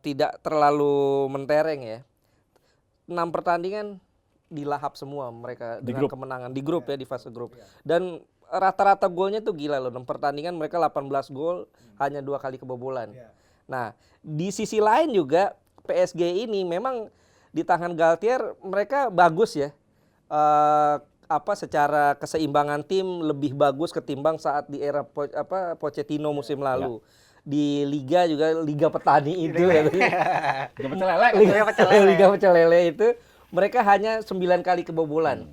tidak terlalu mentereng ya. 6 pertandingan dilahap semua mereka Di dengan grup. kemenangan di grup ya, di fase grup. Dan rata-rata golnya tuh gila loh. 6 pertandingan mereka 18 gol, hanya 2 kali kebobolan. Nah, di sisi lain juga PSG ini memang di tangan Galtier mereka bagus ya. Secara keseimbangan tim lebih bagus ketimbang saat di era Pochettino musim lalu. Di liga juga liga petani itu ya. Gak pecel lele. Liga Pecel Lele. Liga Pecel Lele itu mereka hanya 9 kali kebobolan.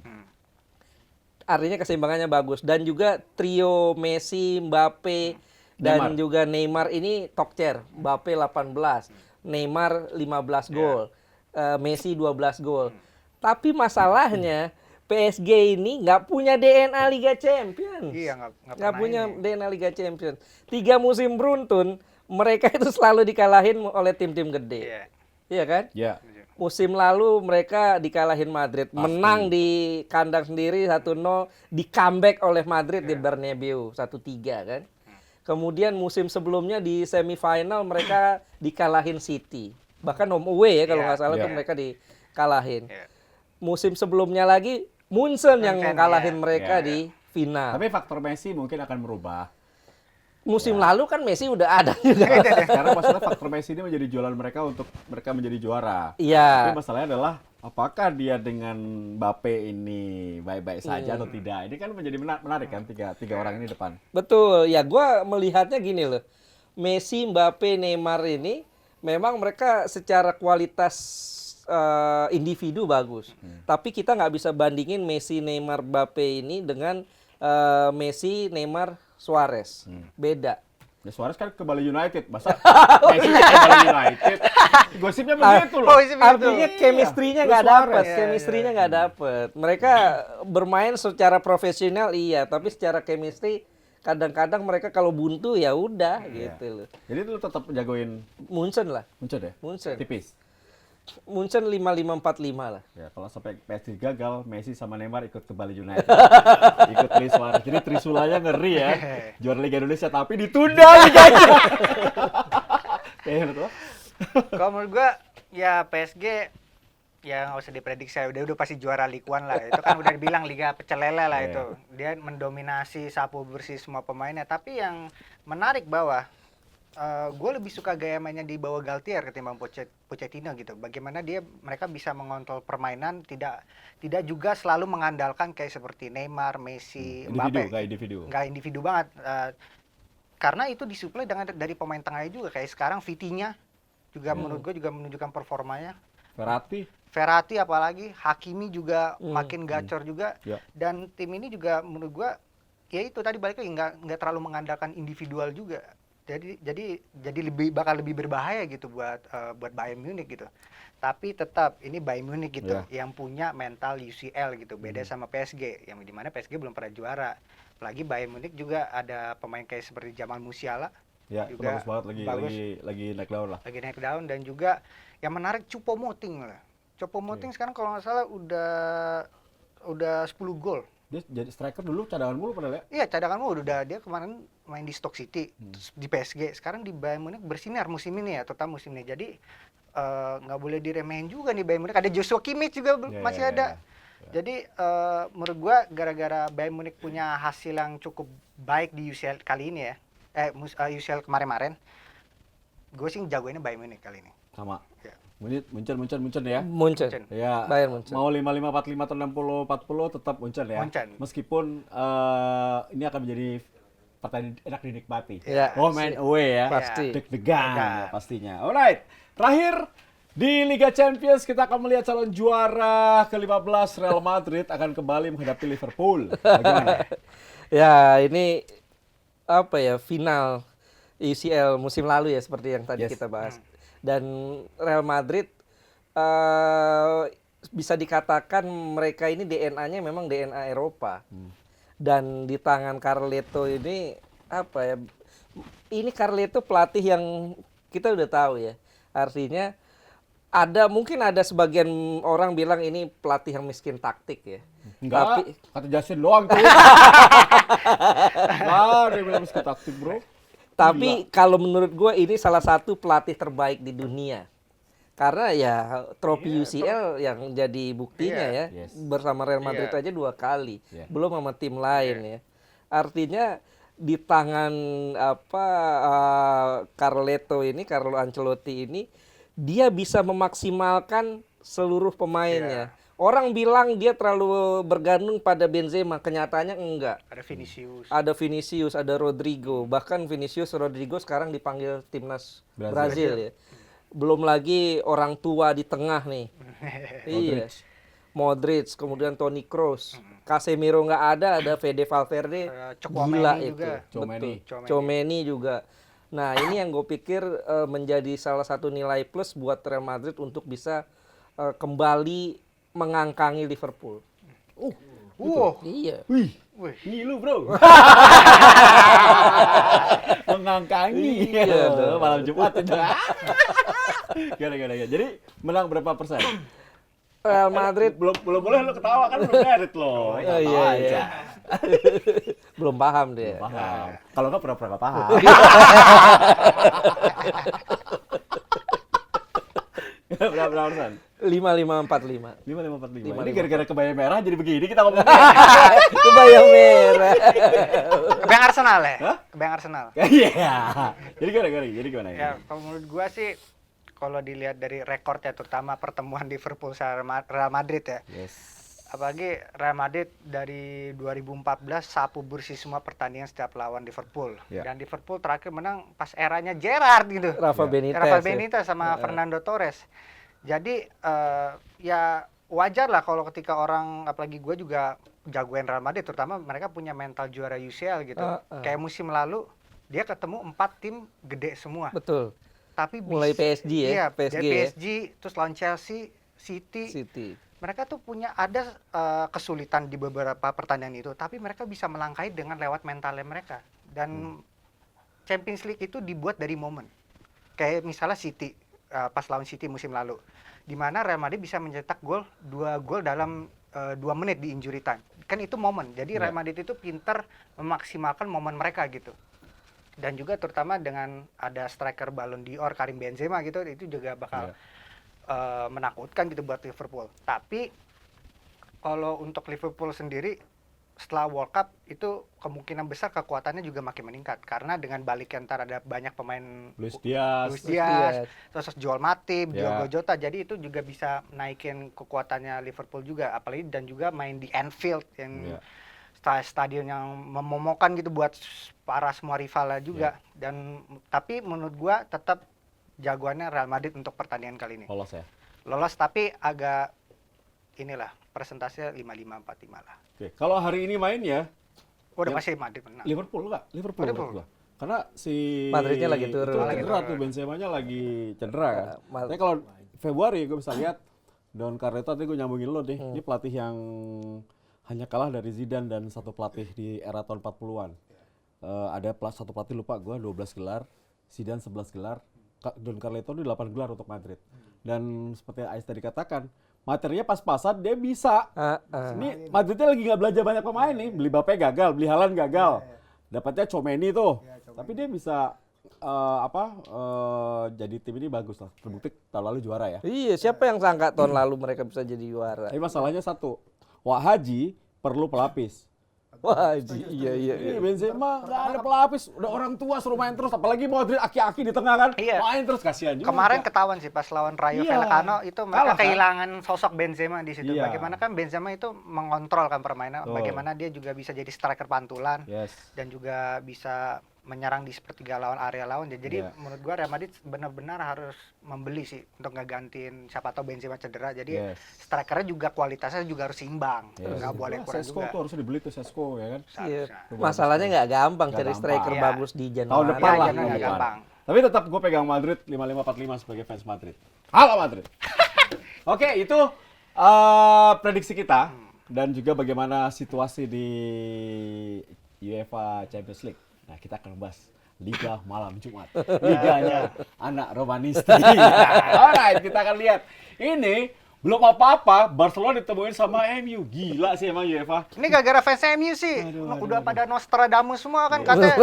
Artinya keseimbangannya bagus, dan juga trio Messi, Mbappe dan Neymar. juga Neymar ini top chair. Mbappe 18, Neymar 15 gol, Messi 12 gol. Tapi masalahnya PSG ini nggak punya DNA Liga Champions. Iya, nggak Nggak pernah punya ini. DNA Liga Champions. 3 musim beruntun mereka itu selalu dikalahin oleh tim-tim gede. Iya. Iya kan? Ya. Musim lalu mereka dikalahin Madrid, menang di kandang sendiri 1-0, di comeback oleh Madrid di Bernabeu 1-3 kan. Kemudian musim sebelumnya di semifinal mereka dikalahin City. Bahkan home away ya kalau nggak salah tuh mereka dikalahin. Iya. Musim sebelumnya lagi Munchen yang Munchen, ngalahin ya. mereka Ya. di final. Tapi faktor Messi mungkin akan merubah. Musim lalu kan Messi udah ada juga. Karena masalah faktor Messi ini menjadi jualan mereka untuk mereka menjadi juara. Iya. Tapi masalahnya adalah apakah dia dengan Mbappe ini baik-baik saja atau tidak? Ini kan menjadi menarik kan tiga orang ini depan. Betul, ya gue melihatnya gini loh. Messi, Mbappe, Neymar ini memang mereka secara kualitas individu bagus. Tapi kita nggak bisa bandingin Messi, Neymar, Mbappe ini dengan Messi, Neymar, Suarez. Beda. Ya Suarez kan ke Bali United, masa Messi ke Bali United? Gosipnya begitu loh. Oh, isi begitu. Artinya chemistry-nya nggak Suarez. dapet, Iya, chemistry-nya nggak dapet. Mereka bermain secara profesional iya, tapi secara chemistry kadang-kadang mereka kalau buntu ya udah gitu loh. Jadi lu tetap jagoin Munchen lah, Munchen ya? Munchen. Tipis. Munchen 55-45 lah. Ya, kalau sampai PSG gagal, Messi sama Neymar ikut ke Bali United. Ikut Luis Suarez. Jadi Trisulanya ngeri ya. Juara Liga Indonesia tapi ditunda liganya. Kayak gitu. Kalau menurut gua ya PSG ya nggak usah diprediksi, udah pasti juara Ligue 1 lah. Itu kan udah dibilang Liga Pecel Lele lah Iya. itu. Dia mendominasi, sapu bersih semua pemainnya. Tapi yang menarik bahwa gue lebih suka gaya mainnya di bawah Galtier ketimbang Pochettino gitu. Bagaimana mereka bisa mengontrol permainan, tidak juga selalu mengandalkan kayak seperti Neymar, Messi, Individu, Mbappe. kayak individu. Nggak individu banget. karena itu disuplai dengan dari pemain tengahnya juga, kayak sekarang Vitinha juga menurut gue juga menunjukkan performanya. Verratti apalagi, Hakimi juga makin gacor juga. Ya. Dan tim ini juga menurut gua ya itu tadi balik lagi nggak terlalu mengandalkan individual juga. Jadi bakal lebih berbahaya gitu buat Bayern Munich gitu. Tapi tetap ini Bayern Munich gitu yang punya mental UCL gitu. Beda sama PSG yang dimana PSG belum pernah juara. Apalagi Bayern Munich juga ada pemain kayak seperti Jamal Musiala. Ya, juga bagus banget lagi naik daun lah. Lagi naik daun, dan juga yang menarik Choupo-Moting lah. Choupo-Moting sekarang kalau nggak salah udah 10 gol. Dia jadi striker dulu cadangan mulu pernah ya? Iya, cadangan mulu udah. Dia kemarin main di Stoke City, terus di PSG, sekarang di Bayern Munich bersinar musim ini ya, terutama musim ini. Jadi nggak boleh diremehin juga nih Bayern Munich. Ada Joshua Kimmich juga masih ada. Jadi menurut gua gara-gara Bayern Munich punya hasil yang cukup baik di UCL kali ini ya, UCL kemarin-kemarin, gue sih jagoinnya Bayern Munich kali ini. Sama. Ya. Munchen ya. Munchen. Ya. Bayern Munchen. Mau 5-5, 4-5 atau 60-40 tetap Munchen ya. Munchen. Meskipun ini akan menjadi pertandingan enak dinikmati. Ya, Main away ya. Pasti. Deg-degan ya, pastinya. Alright. Terakhir di Liga Champions kita akan melihat calon juara ke-15 Real Madrid akan kembali menghadapi Liverpool. Bagaimana? Ya, ini apa ya, final UCL musim lalu ya, seperti yang tadi kita bahas. Dan Real Madrid bisa dikatakan mereka ini DNA-nya memang DNA Eropa. Dan di tangan Carleto ini apa ya? Ini Carleto pelatih yang kita udah tahu ya. Artinya mungkin ada sebagian orang bilang ini pelatih yang miskin taktik ya. Enggak, kata Jason doang tuh. Enggak, dia bilang miskin taktik, bro. Tapi kalau menurut gue ini salah satu pelatih terbaik di dunia. Karena ya trofi UCL yang jadi buktinya ya. Bersama Real Madrid aja 2 kali. Belum sama tim lain ya. Artinya di tangan Carlo Ancelotti ini, dia bisa memaksimalkan seluruh pemainnya. Orang bilang dia terlalu bergantung pada Benzema, kenyataannya enggak. Ada Vinicius, ada Rodrigo. Bahkan Rodrigo sekarang dipanggil timnas Brazil ya. Belum lagi orang tua di tengah nih. Iya. Modric, kemudian Toni Kroos. Casemiro nggak ada Fede Valverde. Gila itu. Tchouaméni juga. Nah, ini yang gue pikir menjadi salah satu nilai plus buat Real Madrid untuk bisa kembali mengangkangi Liverpool. Iya. Wih, ngilu bro. Mengangkangi. Iya, malam Jumat itu. Gara-gara. Jadi menang berapa persen? Real Madrid belum boleh lo ketawa kan belum merit lo. Iya. Belum paham dia. Paham. Kalau nggak pura-pura nggak paham. Berapa persen? 5-5-4-5. 5-5-4-5. Ini gara-gara kebaya merah jadi begini kita ngomong. Kebaya merah. Kebayang Arsenal ya? Kebayang Arsenal. Iya. Jadi gimana ya? Kalau menurut gua sih, kalau dilihat dari rekornya, terutama pertemuan Liverpool sama Real Madrid ya. Apalagi Real Madrid dari 2014 sapu bersih semua pertandingan setiap lawan Liverpool. Dan Liverpool terakhir menang pas eranya Gerrard gitu. Rafa Benitez sama Fernando Torres. Jadi ya wajar lah kalau ketika orang, apalagi gue juga jagoin Real Madrid, terutama mereka punya mental juara UCL gitu. Kayak musim lalu dia ketemu 4 tim gede semua. Betul. Tapi mulai PSG ya. Iya, PSG, terus lawan Chelsea, City. Mereka tuh punya kesulitan di beberapa pertandingan itu, tapi mereka bisa melangkahi dengan lewat mentalnya mereka. Dan Champions League itu dibuat dari momen. Kayak misalnya City, pas lawan City musim lalu, di mana Real Madrid bisa mencetak 2 gol dalam 2 menit di injury time. Kan itu momen. Jadi Real Madrid itu pintar memaksimalkan momen mereka gitu. Dan juga terutama dengan ada striker Ballon d'Or Karim Benzema gitu, itu juga bakal menakutkan gitu buat Liverpool. Tapi kalau untuk Liverpool sendiri setelah World Cup itu kemungkinan besar kekuatannya juga makin meningkat, karena dengan balik antara ada banyak pemain Luis Diaz, terus Joel Matip, Diogo Jota, jadi itu juga bisa naikin kekuatannya Liverpool juga, apalagi dan juga main di Anfield yang stadion yang memomokan gitu buat para semua rivalnya juga. Dan tapi menurut gua tetap jagoannya Real Madrid untuk pertandingan kali ini. Lolos ya. Lolos tapi agak inilah persentasenya 55-45 lah. Oke, kalau hari ini main ya Udah pasti Madrid menang. Liverpool enggak? Liverpool menurut gua. Karena si Madridnya lagi turun. itu Lagi cedera turun. tuh, Benzema-nya lagi cedera kan. Mal- Tapi kalau Februari gue bisa lihat Don Carleto, tadi gue nyambungin lo deh. Ini pelatih yang hanya kalah dari Zidane dan satu pelatih di era tahun 40-an. Ada satu pelatih lupa gue 12 gelar, Zidane 11 gelar, Don Carleto itu 8 gelar untuk Madrid. Dan seperti Ais tadi katakan, materinya pas-pasan dia bisa. Ini Madridnya lagi nggak belanja banyak pemain nih, beli Mbappe gagal, beli Haaland gagal. Dapatnya Tchouaméni tuh. Tapi dia bisa jadi tim ini bagus lah. Terbukti tahun lalu juara ya. Iya, siapa yang sangka tahun lalu mereka bisa jadi juara? Tapi masalahnya satu, Wak Haji perlu pelapis. Wah, iya. Ini Benzema nggak ada pelapis, udah orang tua suruh main terus, apalagi Modric aki-aki di tengah kan, Iya. main terus kasihan juga. Kemarin ketahuan sih pas lawan Rayo Iya. Vallecano itu mereka Kalah, kan? kehilangan sosok Benzema di situ. Iya. Bagaimana kan Benzema itu mengontrol kan permainan, Betul. bagaimana dia juga bisa jadi striker pantulan Yes. dan juga bisa menyerang di sepertiga lawan area lawan. Jadi Iya. menurut gua Real Madrid benar-benar harus membeli sih untuk ngegantiin siapa tahu Benzema cedera. Jadi Yes. strikernya juga kualitasnya juga harus seimbang, Yes. nggak boleh kurang Sesko juga. tuh harusnya dibeli tuh Sesko ya kan. Iya. Seharusnya. Masalahnya nggak gampang Nggak cari gampang. striker Iya. bagus di Januari. Tahun depan Iya, lah. jangan tahun nggak depan. gampang. Tapi tetap gue pegang Madrid 55-45 sebagai fans Madrid. Halo Madrid. Oke, itu prediksi kita dan juga bagaimana situasi di UEFA Champions League. Nah, kita akan bahas Liga Malam Jumat. Liganya anak Romanisti. Alright, kita akan lihat. Ini belum apa-apa, Barcelona ditemuin sama MU. Gila sih emang UEFA. Ini gara-gara fans MU sih, Aduh, udah aduh. pada Nostradamus semua kan katanya.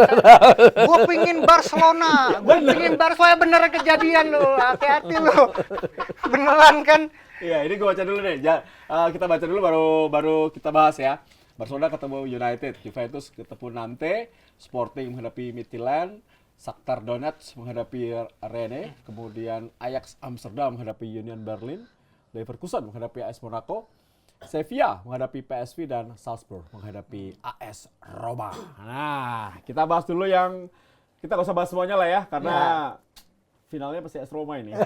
Gue pingin Barcelona, gue pingin Barcelona beneran kejadian lo, hati-hati lo. Beneran kan? Iya, ini gue baca dulu deh. Kita baca dulu baru kita bahas ya. Barcelona ketemu United, Juventus ketemu Nantes, Sporting menghadapi Midtjylland, Shakhtar Donetsk menghadapi Rennes, kemudian Ajax Amsterdam menghadapi Union Berlin, Leverkusen menghadapi AS Monaco, Sevilla menghadapi PSV dan Salzburg menghadapi AS Roma. Nah, kita bahas dulu yang kita nggak usah bahas semuanya lah ya, karena finalnya pasti AS Roma ini.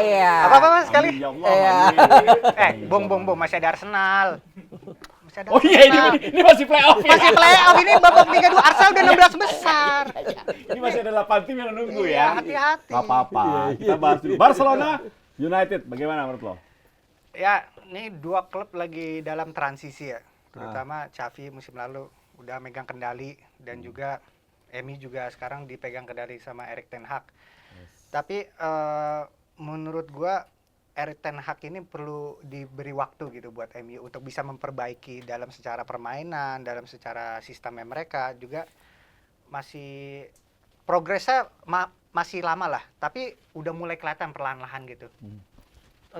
Iya. Apa mas sekali? Amin, ya Allah, Iya. amin. Bong, masih ada Arsenal. Masih ada Oh iya, Arsenal. ini masih playoff ya. Masih playoff ini babak 32, Arsenal udah 16 besar. Ini masih ada 8 tim yang nunggu Iya, ya. hati-hati. Gak apa-apa. Kita bahas dulu. Barcelona United, bagaimana menurut lo? Ya, ini dua klub lagi dalam transisi ya. Terutama Xavi musim lalu udah megang kendali dan juga MU juga sekarang dipegang kendali sama Erik ten Hag. Tapi menurut gua Erik ten Hag ini perlu diberi waktu gitu buat MU untuk bisa memperbaiki dalam secara permainan, dalam secara sistemnya mereka juga masih progresnya masih lama lah, tapi udah mulai kelihatan perlahan-lahan gitu.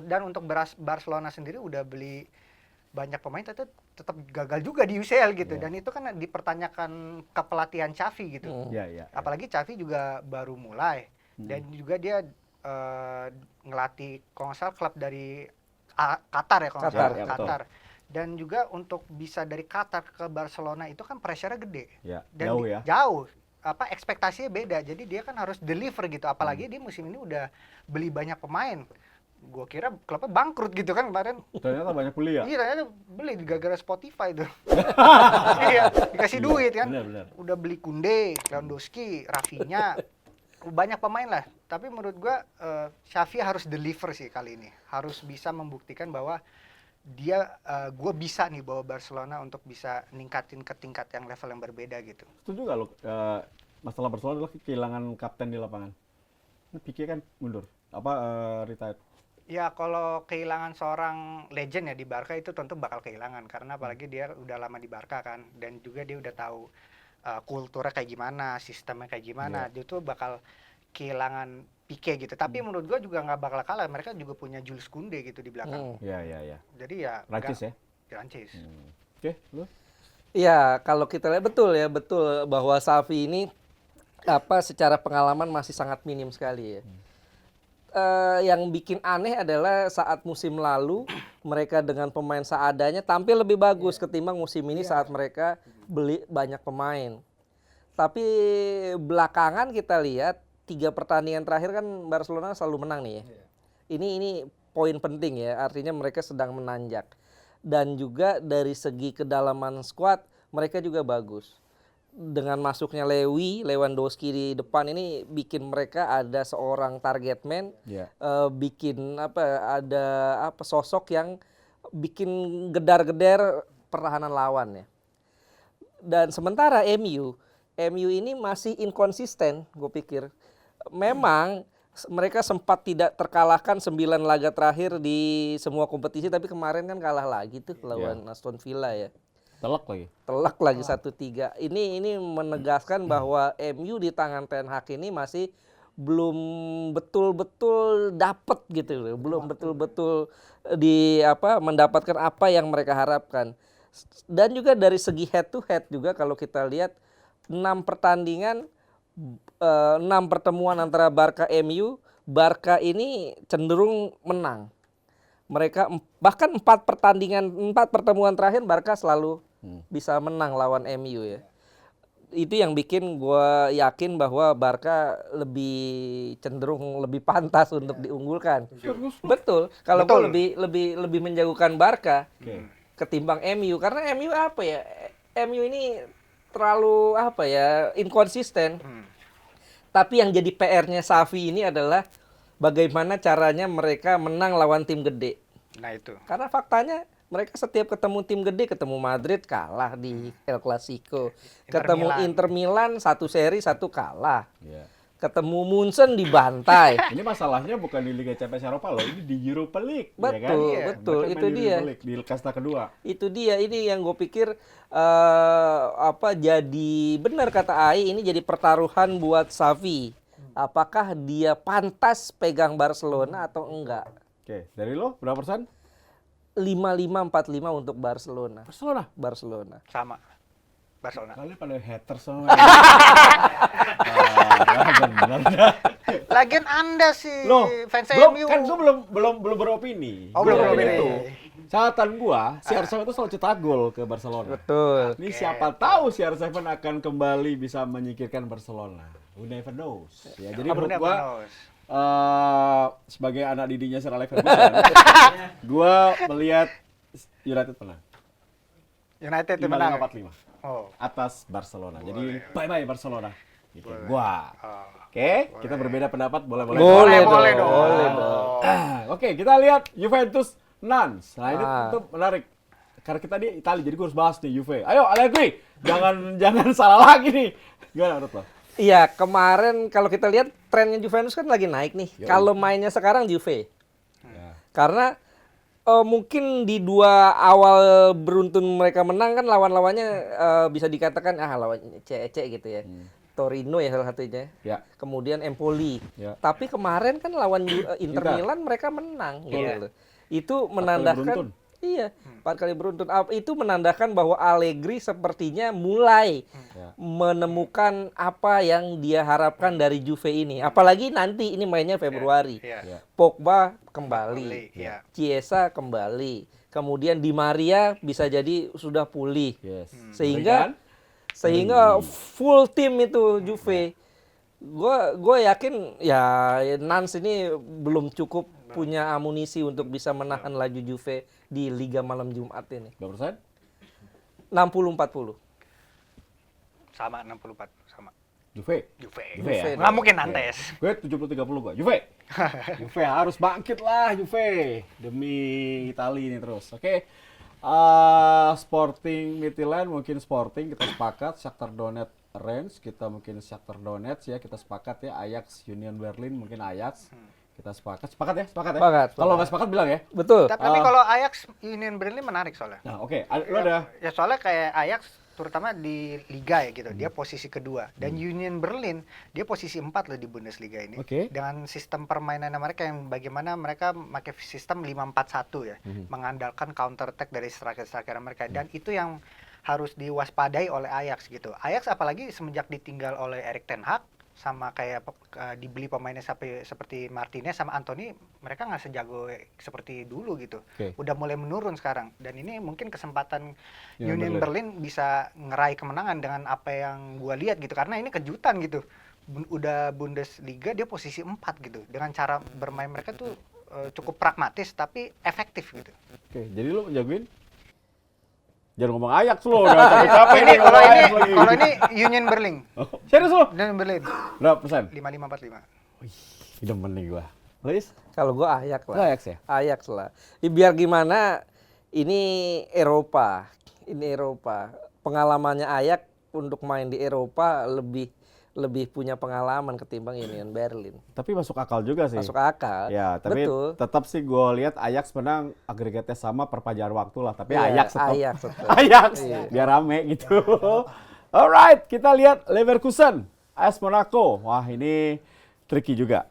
Dan untuk Barcelona sendiri udah beli banyak pemain tapi tetap gagal juga di UCL gitu. Dan itu kan dipertanyakan kepelatihan Xavi gitu. Iya. Apalagi Xavi juga baru mulai dan juga dia ngelatih kalau nggak salah klub dari Qatar ya kalau nggak Qatar, salah, ya, betul. Qatar. Dan juga untuk bisa dari Qatar ke Barcelona itu kan pressure-nya gede. Ya, Dan jauh ya. jauh. Ekspektasinya beda. Jadi dia kan harus deliver gitu. Apalagi dia musim ini udah beli banyak pemain. Gua kira klubnya bangkrut gitu kan kemarin. Ternyata banyak beli ya. Iya, ternyata beli gara-gara Spotify tuh. Iya, dikasih duit kan. Benar. Udah beli Koundé, Lewandowski, Rafinha, banyak pemain lah. Tapi menurut gua Xavi harus deliver sih kali ini. Harus bisa membuktikan bahwa gue bisa nih bawa Barcelona untuk bisa ningkatin ke tingkat yang level yang berbeda gitu. Setuju nggak lo? Masalah Barcelona adalah kehilangan kapten di lapangan. Pique kan mundur. Retired. Ya kalau kehilangan seorang legend ya di Barca itu tentu bakal kehilangan karena apalagi dia udah lama di Barca kan dan juga dia udah tahu kulturnya kayak gimana, sistemnya kayak gimana. Dia tuh bakal kehilangan Pique gitu. Tapi menurut gua juga nggak bakal kalah. Mereka juga punya Jules Koundé gitu di belakang. Iya. Jadi ya Prancis ya. Prancis. Oke, lo? Iya, kalau kita lihat betul bahwa Xavi ini secara pengalaman masih sangat minim sekali ya. yang bikin aneh adalah saat musim lalu mereka dengan pemain seadanya tampil lebih bagus ketimbang musim ini saat mereka beli banyak pemain. Tapi belakangan kita lihat 3 pertandingan terakhir kan Barcelona selalu menang nih ya. Ini poin penting ya, artinya mereka sedang menanjak. Dan juga dari segi kedalaman skuad mereka juga bagus. Dengan masuknya Lewandowski di depan ini bikin mereka ada seorang target man, bikin ada sosok yang bikin gedar-gedar pertahanan lawan ya. Dan sementara MU ini masih inkonsisten, gue pikir. Memang mereka sempat tidak terkalahkan 9 laga terakhir di semua kompetisi, tapi kemarin kan kalah lagi tuh lawan Aston Villa ya. Telak lagi 1-3. Ini menegaskan bahwa MU di tangan Ten Hag ini masih belum betul-betul dapat gitu loh. Belum betul-betul mendapatkan apa yang mereka harapkan. Dan juga dari segi head to head juga kalau kita lihat 6 pertandingan 6 pertemuan antara Barca MU, Barca ini cenderung menang. Mereka bahkan 4 pertemuan terakhir Barca selalu bisa menang lawan MU ya. Itu yang bikin gue yakin bahwa Barca cenderung lebih pantas untuk diunggulkan. Betul. Kalau gue lebih menjagokan Barca ketimbang MU karena MU MU ini terlalu inkonsisten. Tapi yang jadi PR-nya Xavi ini adalah bagaimana caranya mereka menang lawan tim gede. Nah itu. Karena faktanya mereka setiap ketemu tim gede, ketemu Madrid kalah di El Clasico. Ketemu Inter Milan 1 seri 1 kalah. Ketemu Munchen dibantai. Ini masalahnya bukan di Liga Champions Eropa loh, ini di Europa League. Betul, betul. Itu dia. Di kasta kedua. Itu dia. Ini yang gue pikir jadi benar kata Ai, ini jadi pertaruhan buat Xavi. Apakah dia pantas pegang Barcelona atau enggak? Oke, dari lo berapa persen? 55-45 untuk Barcelona. Barcelona. Sama. Barcelona. Kalian pada haters sama. Lagian Anda sih fans MU. Kan gue belum beropini. Oh, belum beropini. Itu. Catatan gua, CR7 itu selalu cetak gol ke Barcelona. Betul. Ini siapa tahu CR7 akan kembali bisa menyingkirkan Barcelona. Who never knows. Ya, jadi menurut gua sebagai anak didinya Sir Alex Ferguson, gua melihat United menang. United menang 45. Atas Barcelona. Jadi bye-bye Barcelona. Gitu. Gua. Oke, kita berbeda pendapat, boleh Boleh dong. Oke, kita lihat Juventus Nantes. Nah, ini tuh menarik. Karena kita di Italia, jadi gue harus bahas nih Juve. Ayo, Allegri, jangan salah lagi nih. Gimana menurut lo? Iya, kemarin kalau kita lihat trennya Juventus kan lagi naik nih. Kalau mainnya sekarang Juve. Karena mungkin di 2 awal beruntun mereka menang kan lawan-lawannya bisa dikatakan lawan CEC gitu ya. Torino ya salah satunya. Kemudian Empoli. Tapi kemarin kan lawan Inter Milan mereka menang gitu loh. Itu menandakan 4 kali beruntun. Itu menandakan bahwa Allegri sepertinya mulai menemukan apa yang dia harapkan dari Juve ini. Apalagi nanti ini mainnya Februari. Pogba kembali. Chiesa kembali. Kemudian Di Maria bisa jadi sudah pulih. Sehingga full tim itu Juve. Gue yakin ya Nantes ini belum cukup punya amunisi untuk bisa menahan laju Juve di Liga Malam Jumat ini. Berapa persen? 60-40. Sama 64 sama. Juve. Ya? Nggak mungkin Nantes. Gue 70-30 gue. Juve harus bangkit lah Juve demi Italia ini terus. Oke. Sporting Midtjylland mungkin Sporting kita sepakat. Shakhtar Donetsk Rennes kita mungkin Shakhtar Donetsk ya, kita sepakat ya. Ajax Union Berlin mungkin Ajax. Kita sepakat ya? Kalau nggak sepakat bilang ya. Betul. Tapi kalau Ajax Union Berlin menarik soalnya. Nah, oke. Lu ada ya soalnya kayak Ajax terutama di Liga ya gitu. Dia posisi kedua dan Union Berlin dia posisi 4 loh di Bundesliga ini. Dengan sistem permainan mereka yang bagaimana mereka pakai sistem 5-4-1 ya. Mengandalkan counter attack dari striker-striker mereka dan itu yang harus diwaspadai oleh Ajax gitu. Ajax apalagi semenjak ditinggal oleh Erik ten Hag sama kayak dibeli pemainnya seperti Martinez sama Anthony, mereka nggak sejago seperti dulu gitu. Oke. Udah mulai menurun sekarang. Dan ini mungkin kesempatan Union Union Berlin bisa ngeraih kemenangan dengan apa yang gua lihat gitu. Karena ini kejutan gitu. Udah Bundesliga dia posisi 4 gitu. Dengan cara bermain mereka tuh cukup pragmatis tapi efektif gitu. Oke, jadi lu jagoin? Jangan ngomong Ajax lo, udah capek-capek Ini nih kalau ngomong ini Ajax lagi. kalau ini Union Berlin. Oh, serius lo? Union Berlin Berapa persen? 5545. Demen nih gua. Luis? Kalau gue Ajax Lu lah. Ajax ya? Ajax lah. Biar gimana, ini Eropa. Ini Eropa. Pengalamannya Ajax untuk main di Eropa lebih punya pengalaman ketimbang Union Berlin. Tapi masuk akal juga sih. Masuk akal. Ya, tapi Betul. tetap sih gue lihat Ajax menang agregatnya sama perpanjangan waktu lah. Tapi Iya, Ajax tetap. Ajax tetap. Ajax, Iya. biar rame gitu. Alright, kita lihat Leverkusen, AS Monaco. Wah, ini tricky juga.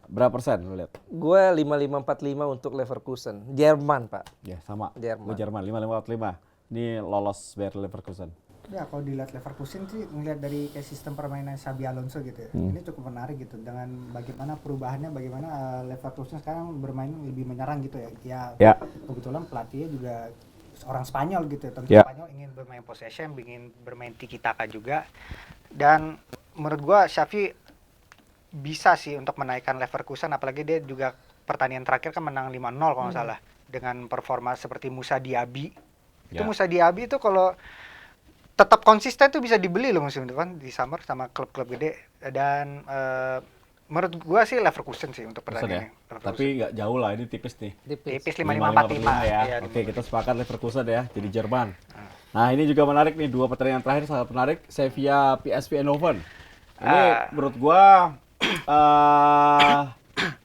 Berapa persen lu lihat? Gue 5545 untuk Leverkusen. Jerman, Pak. Ya, sama. Jerman. Gue Jerman 5545. Ini lolos biar Leverkusen. Ya kalau dilihat Leverkusen sih ngelihat dari kayak sistem permainan Xabi Alonso gitu ya. Ini cukup menarik gitu dengan bagaimana perubahannya, bagaimana Leverkusen sekarang bermain lebih menyerang gitu ya. Ya. Kebetulan pelatihnya juga orang Spanyol gitu ya. Tentu Ya. Spanyol ingin bermain possession, ingin bermain tiki taka juga. Dan menurut gua Xavi bisa sih untuk menaikkan Leverkusen, apalagi dia juga pertandingan terakhir kan menang 5-0 kalau nggak salah dengan performa seperti Musa Diaby. Itu Ya. Musa Diaby itu kalau tetap konsisten tuh bisa dibeli loh musim depan di summer sama klub-klub gede. Dan menurut gua sih Leverkusen sih untuk Leverkusen ya. pertandingan ini. Tapi nggak jauh lah, ini tipis nih. Tipis 5545 5545 ya. Iya, Oke, kita sepakat Leverkusen ya, jadi Jerman. Nah, ini juga menarik nih, dua pertandingan terakhir sangat menarik. Sevilla PSV Eindhoven. Ini menurut gua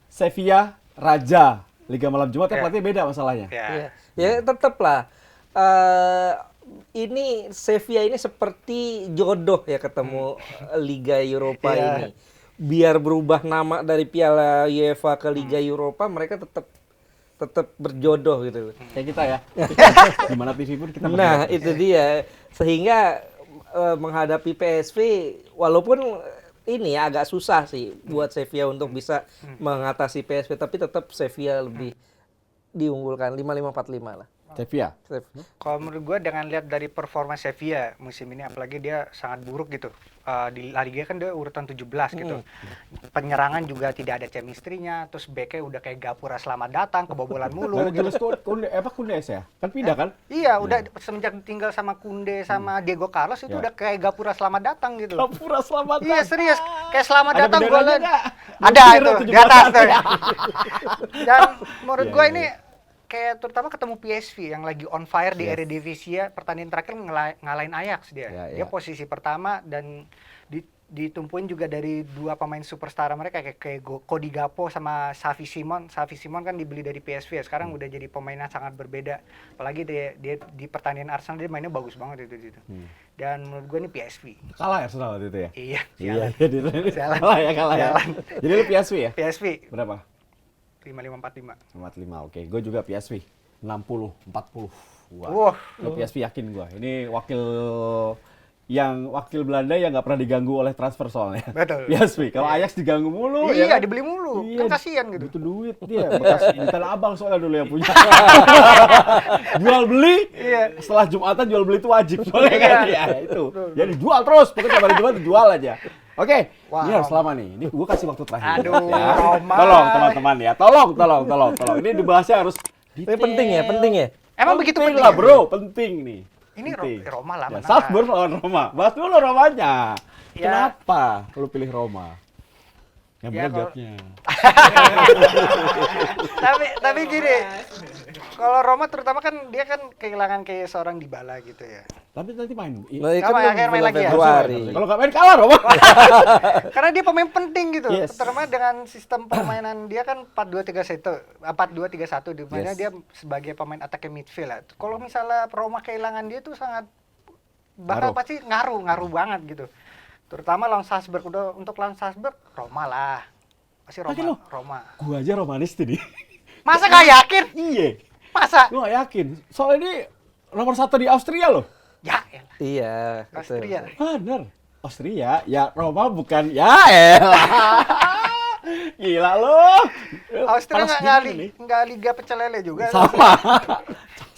Sevilla raja Liga Malam Jumat, yang Ya. pelatihnya beda masalahnya. Ya. Ya tetap lah. Ini Sevilla ini seperti jodoh ya ketemu Liga Eropa Iya. ini. Biar berubah nama dari Piala UEFA ke Liga Eropa, mereka tetap berjodoh gitu. Kayak kita ya. Gimana TV pun kita Nah, berjodoh. itu dia. Sehingga menghadapi PSV walaupun ini ya agak susah sih buat Sevilla untuk bisa mengatasi PSV, tapi tetap Sevilla lebih diunggulkan 5545 lah. Sevilla. Kalau menurut gue dengan lihat dari performa Sevilla musim ini, apalagi dia sangat buruk gitu. Di La Liga kan dia urutan 17 gitu. Penyerangan juga tidak ada chemistry-nya, terus back-nya udah kayak Gapura selamat datang, kebobolan mulu Dari gitu. Jules Kundes ya? Kan pindah kan? Iya, udah semenjak tinggal sama Kunde sama Diego Carlos itu Ya. udah kayak Gapura selamat datang gitu. Gapura selamat Iya serius, kayak selamat Ada datang benderanya golan. nggak? Ada Bukir itu 17. di atas tuh. Dan menurut Iya, gue iya. ini kayak terutama ketemu PSV yang lagi on fire di Yes. Eredivisie, pertandingan terakhir ngalahin Ajax dia. Ya, Dia ya. posisi pertama dan ditumpuin juga dari dua pemain superstar mereka kayak Cody Gakpo sama Xavi Simon. Xavi Simon kan dibeli dari PSV ya, sekarang udah jadi pemain yang sangat berbeda. Apalagi dia di pertandingan Arsenal dia mainnya bagus banget itu. Dan menurut gue ini PSV. Kalah Arsenal waktu itu ya? Iya, Iya, sialan. iya. Sialan. Kalah ya. Sialan. Jadi lu PSV ya? PSV Berapa? 5545. 45, oke. Gue juga PSV. 60, 40. Wah. Gue PSV yakin gue. Ini wakil Belanda yang nggak pernah diganggu oleh transfer soalnya. Betul. PSV. Kalau Ajax diganggu mulu. Iya, ya kan? dibeli mulu. Iya, Kan kasihan gitu. butuh duit dia. Bekas di Tanah Abang soalnya dulu yang punya. Jual beli. Iya. Setelah Jumatan jual beli itu wajib soalnya kan. Iya. Ya, itu. Jadi jual terus. Pokoknya tiap hari Jumat jual aja. Oke, Wah, ini harus lama nih. Ini gue kasih waktu terakhir. Aduh, ya. Roma. Tolong teman-teman ya. Tolong. Ini dibahasnya harus Ini penting ya. Emang begitu penting penting lah ya? bro, penting nih. Ini Penting. Roma lah Ya, menang. Salzburg lawan Roma. Bahas dulu Romanya. Ya. Kenapa lu pilih Roma? Yang Ya, benar kalau- jawabnya. tapi gini, kalau Roma terutama kan dia kan kehilangan kayak seorang Dybala gitu ya. Tapi nanti main. Nah, kan Kapan akhirnya main bulan lagi ya? Februari. Kalau nggak main kalah Roma. Karena dia pemain penting gitu. Yes. Terutama dengan sistem permainan dia kan 4-2-3-1 di mana Yes. dia sebagai pemain attacking midfield ya. Kalau misalnya Roma kehilangan dia tuh sangat bakal Ngaruh. pasti ngaruh banget gitu. Terutama lawan Salzburg. Udah untuk lawan Salzburg Roma lah. Pasti Yakin lo? Roma. Gua aja Romanis tadi. Masa gak yakin? Iya. Masa? Gua nggak yakin. Soalnya ini nomor 1 di Austria loh. Ya, elah. Iya, betul. Austria. Bener. Austria, ya Roma bukan ya elah. Gila lo. Austria Panas nggak dingin nih. nggak liga pecel lele juga. Sama.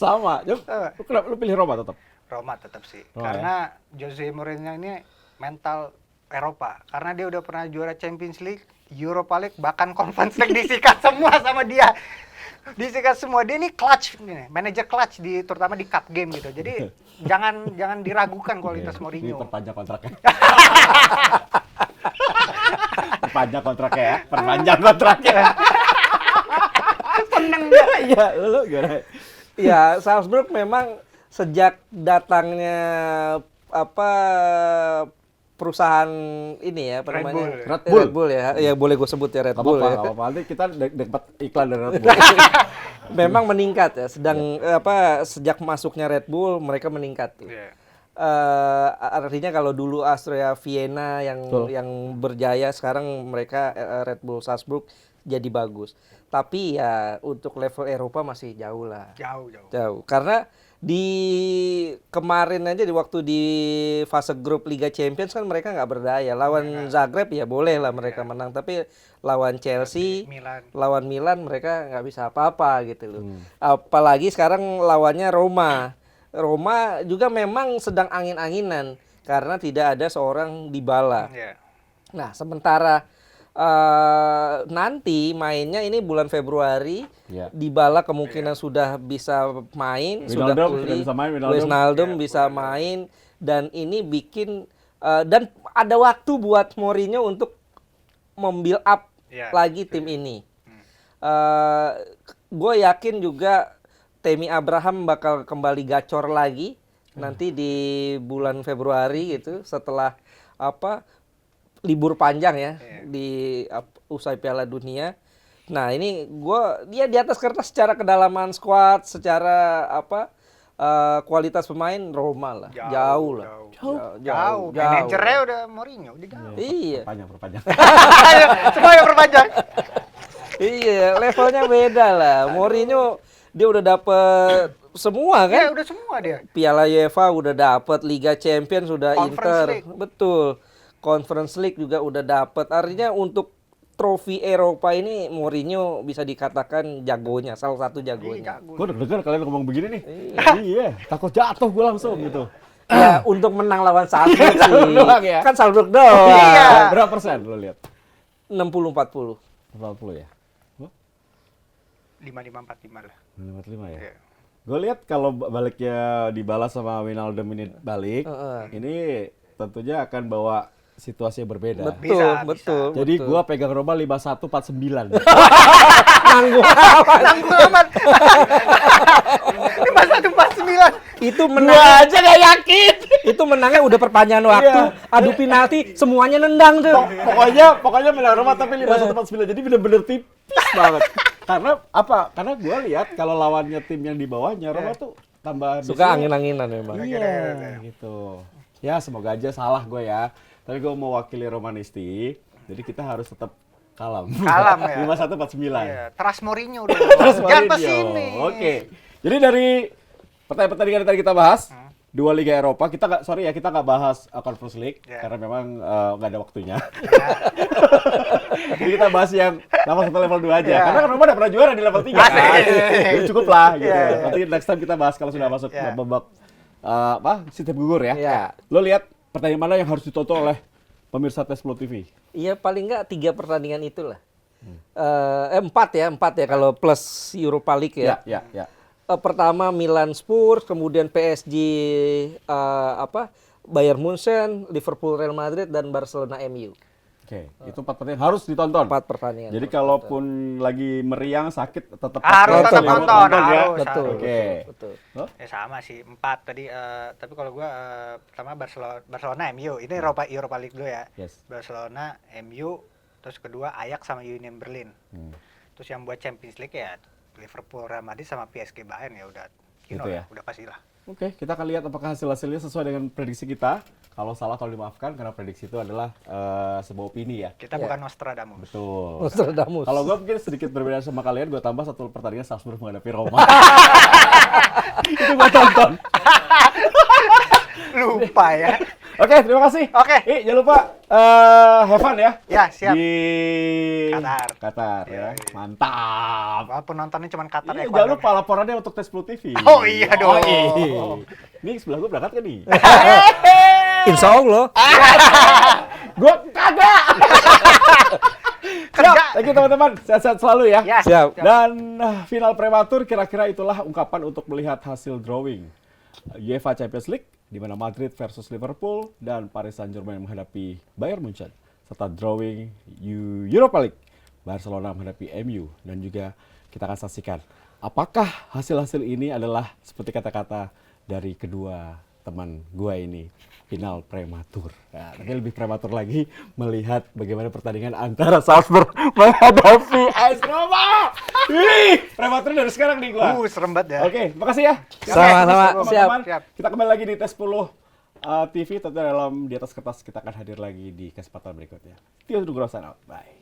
Sama. Sama. Lu pilih Roma tetap. Roma tetap sih. Oh, Karena Jose Mourinho ini mental Eropa. Karena dia udah pernah juara Champions League, Europa League, bahkan Conference League disikat semua sama dia. Disikat semua. Dia ini clutch, manajer clutch terutama di cup game gitu. Jadi jangan diragukan kualitas Mourinho. Perpanjang kontraknya. Perpanjang kontraknya ya. Perpanjang kontraknya. Seneng dia. Iya, lu gimana? Ya, Salzburg memang sejak datangnya perusahaan ini ya, apa Red namanya? Bull. Red Bull. Red Bull ya. Ya boleh gue sebut ya Red Gak Bull apa-apa, ya. gak apa-apa. Nanti kita dapat iklan dari Red Bull. Memang meningkat ya. Sejak masuknya Red Bull mereka meningkat tuh. Iya. Artinya kalau dulu Austria Vienna Betul. yang berjaya, sekarang mereka Red Bull Salzburg jadi bagus. Tapi ya untuk level Eropa masih jauh lah. Jauh. Jauh. Karena di kemarin aja waktu di fase grup Liga Champions kan mereka nggak berdaya. Lawan Zagreb ya boleh lah mereka menang. Tapi lawan Chelsea, Milan. lawan Milan mereka nggak bisa apa-apa gitu loh. Apalagi sekarang lawannya Roma. Roma juga memang sedang angin-anginan karena tidak ada seorang Dybala. Iya. Nah, sementara nanti mainnya ini bulan Februari, Iya. Dybala kemungkinan sudah bisa main, sudah Wijnaldum pulih. bisa main, Wijnaldum. Wijnaldum bisa main, dan ini bikin dan ada waktu buat Mourinho untuk membuild up Iya. lagi tim ini. Gue yakin juga Tammy Abraham bakal kembali gacor lagi nanti di bulan Februari gitu setelah libur panjang ya di usai Piala Dunia. Nah, ini dia di atas kertas secara kedalaman skuad, secara kualitas pemain Roma lah. Jauh lah. Jauh. Manajernya udah Mourinho, udah jauh. Iya. Perpanjang. Semua yang perpanjang. Iya, levelnya beda lah. Mourinho dia udah dapet semua kan? Ya udah semua dia. Piala UEFA udah dapet, Liga Champions sudah Conference Inter. League. Betul. Conference League juga udah dapet. Artinya untuk trofi Eropa ini Mourinho bisa dikatakan jagonya, salah satu jagonya. Gue deg-degan kalian ngomong begini nih. Iya, takut jatuh gue langsung gitu. Ya, untuk menang lawan Salzburg sih. Salzburg doang ya? Kan Salzburg doang. Iya. Berapa persen lo lihat? 60-40. 40 ya? 5545 lah. 55 ya? Iya. Gue lihat kalau baliknya dibalas sama Wijnaldum ini balik, ini tentunya akan bawa situasi yang berbeda. Betul, Bisa, betul. Jadi betul. gue pegang Roma 51-49. nanggung amat. Tangguh amat. 5149. Itu Gue menang. aja gak yakin. Itu menangnya udah perpanjangan waktu, adu penalti, semuanya nendang tuh. Pokoknya menang Roma tapi 51-49. Jadi bener-bener tipis banget. Karena apa? Karena gue lihat kalau lawannya tim yang di bawahnya Roma tuh tambah Suka biasanya- angin-anginan memang. Iya, gitu. Ya semoga aja salah gue ya. Tapi gue mau wakili Romanisti, jadi kita harus tetap kalem. Kalem ya. 51-49. Iya, trust Mourinho udah. Terus Jangan Mourinho. pesini. Oke. Jadi dari pertandingan yang tadi kita bahas, dua Liga Eropa, kita nggak bahas Conference League Ya. karena memang nggak ada waktunya. Jadi kita bahas yang level 2 aja. Ya. Karena kan Roma udah pernah juara di level 3 kan. Jadi cukup lah gitu. Ya. Nanti next time kita bahas kalau sudah masuk Ya. babak sistem gugur ya. Ya. Lo lihat pertandingan mana yang harus ditonton oleh pemirsa Tes Flow TV? Iya paling nggak 3 pertandingan itulah. 4 ya kalau plus Europa League ya. Ya. Pertama Milan Spurs, kemudian PSG Bayern Munchen, Liverpool Real Madrid, dan Barcelona MU. Oke, itu 4 pertandingan harus ditonton. 4 pertandingan. Jadi kalaupun lagi meriang sakit tetap Harus tetap ya, nonton, ya. harus. Betul. Oke. Betul. Oh, Ya sama sih, 4 tadi. Tapi kalau gua pertama Barcelona MU. Ini Europa League dulu ya. Yes. Barcelona MU, terus kedua Ajax sama Union Berlin. Terus yang buat Champions League ya Liverpool, Real Madrid sama PSG Bayern ya udah Gitu ya? udah pastilah. Oke, kita akan lihat apakah hasil-hasilnya sesuai dengan prediksi kita. Kalau salah tolong dimaafkan karena prediksi itu adalah sebuah opini ya. Kita bukan Nostradamus. Betul. Nostradamus. Kalau gue mungkin sedikit berbeda sama kalian, gue tambah satu pertandingan Salzburg menghadapi Roma. Itu gue tonton. Lupa ya. Oke, terima kasih. Oke. Jangan lupa have fun ya. Ya, siap. Di Qatar. ya. Iya. Mantap. Walaupun nontonnya cuma Qatar Iya, ya. jangan lupa laporannya untuk Tes Plus TV. Oh iya dong. Ini sebelah gue berangkat kan nih? Insya Allah. Gue kagak. Kerja. Siap, thank you teman-teman. Sehat-sehat selalu ya. Ya. Siap. Dan final prematur kira-kira itulah ungkapan untuk melihat hasil drawing UEFA Champions League di mana Madrid versus Liverpool dan Paris Saint-Germain menghadapi Bayern Munchen serta drawing Europa League Barcelona menghadapi MU dan juga kita akan saksikan apakah hasil-hasil ini adalah seperti kata-kata dari kedua teman gua ini final prematur. Nah, tapi lebih prematur lagi melihat bagaimana pertandingan antara Salzburg menghadapi AS Roma. Ih, prematur dari sekarang nih gua. Serem banget ya. Oke, makasih ya. Sama-sama. Teman-teman. Siap. Kita kembali lagi di Tes 10 TV tentu dalam di atas kertas kita akan hadir lagi di kesempatan berikutnya. Tio Nugroho sign out. Bye.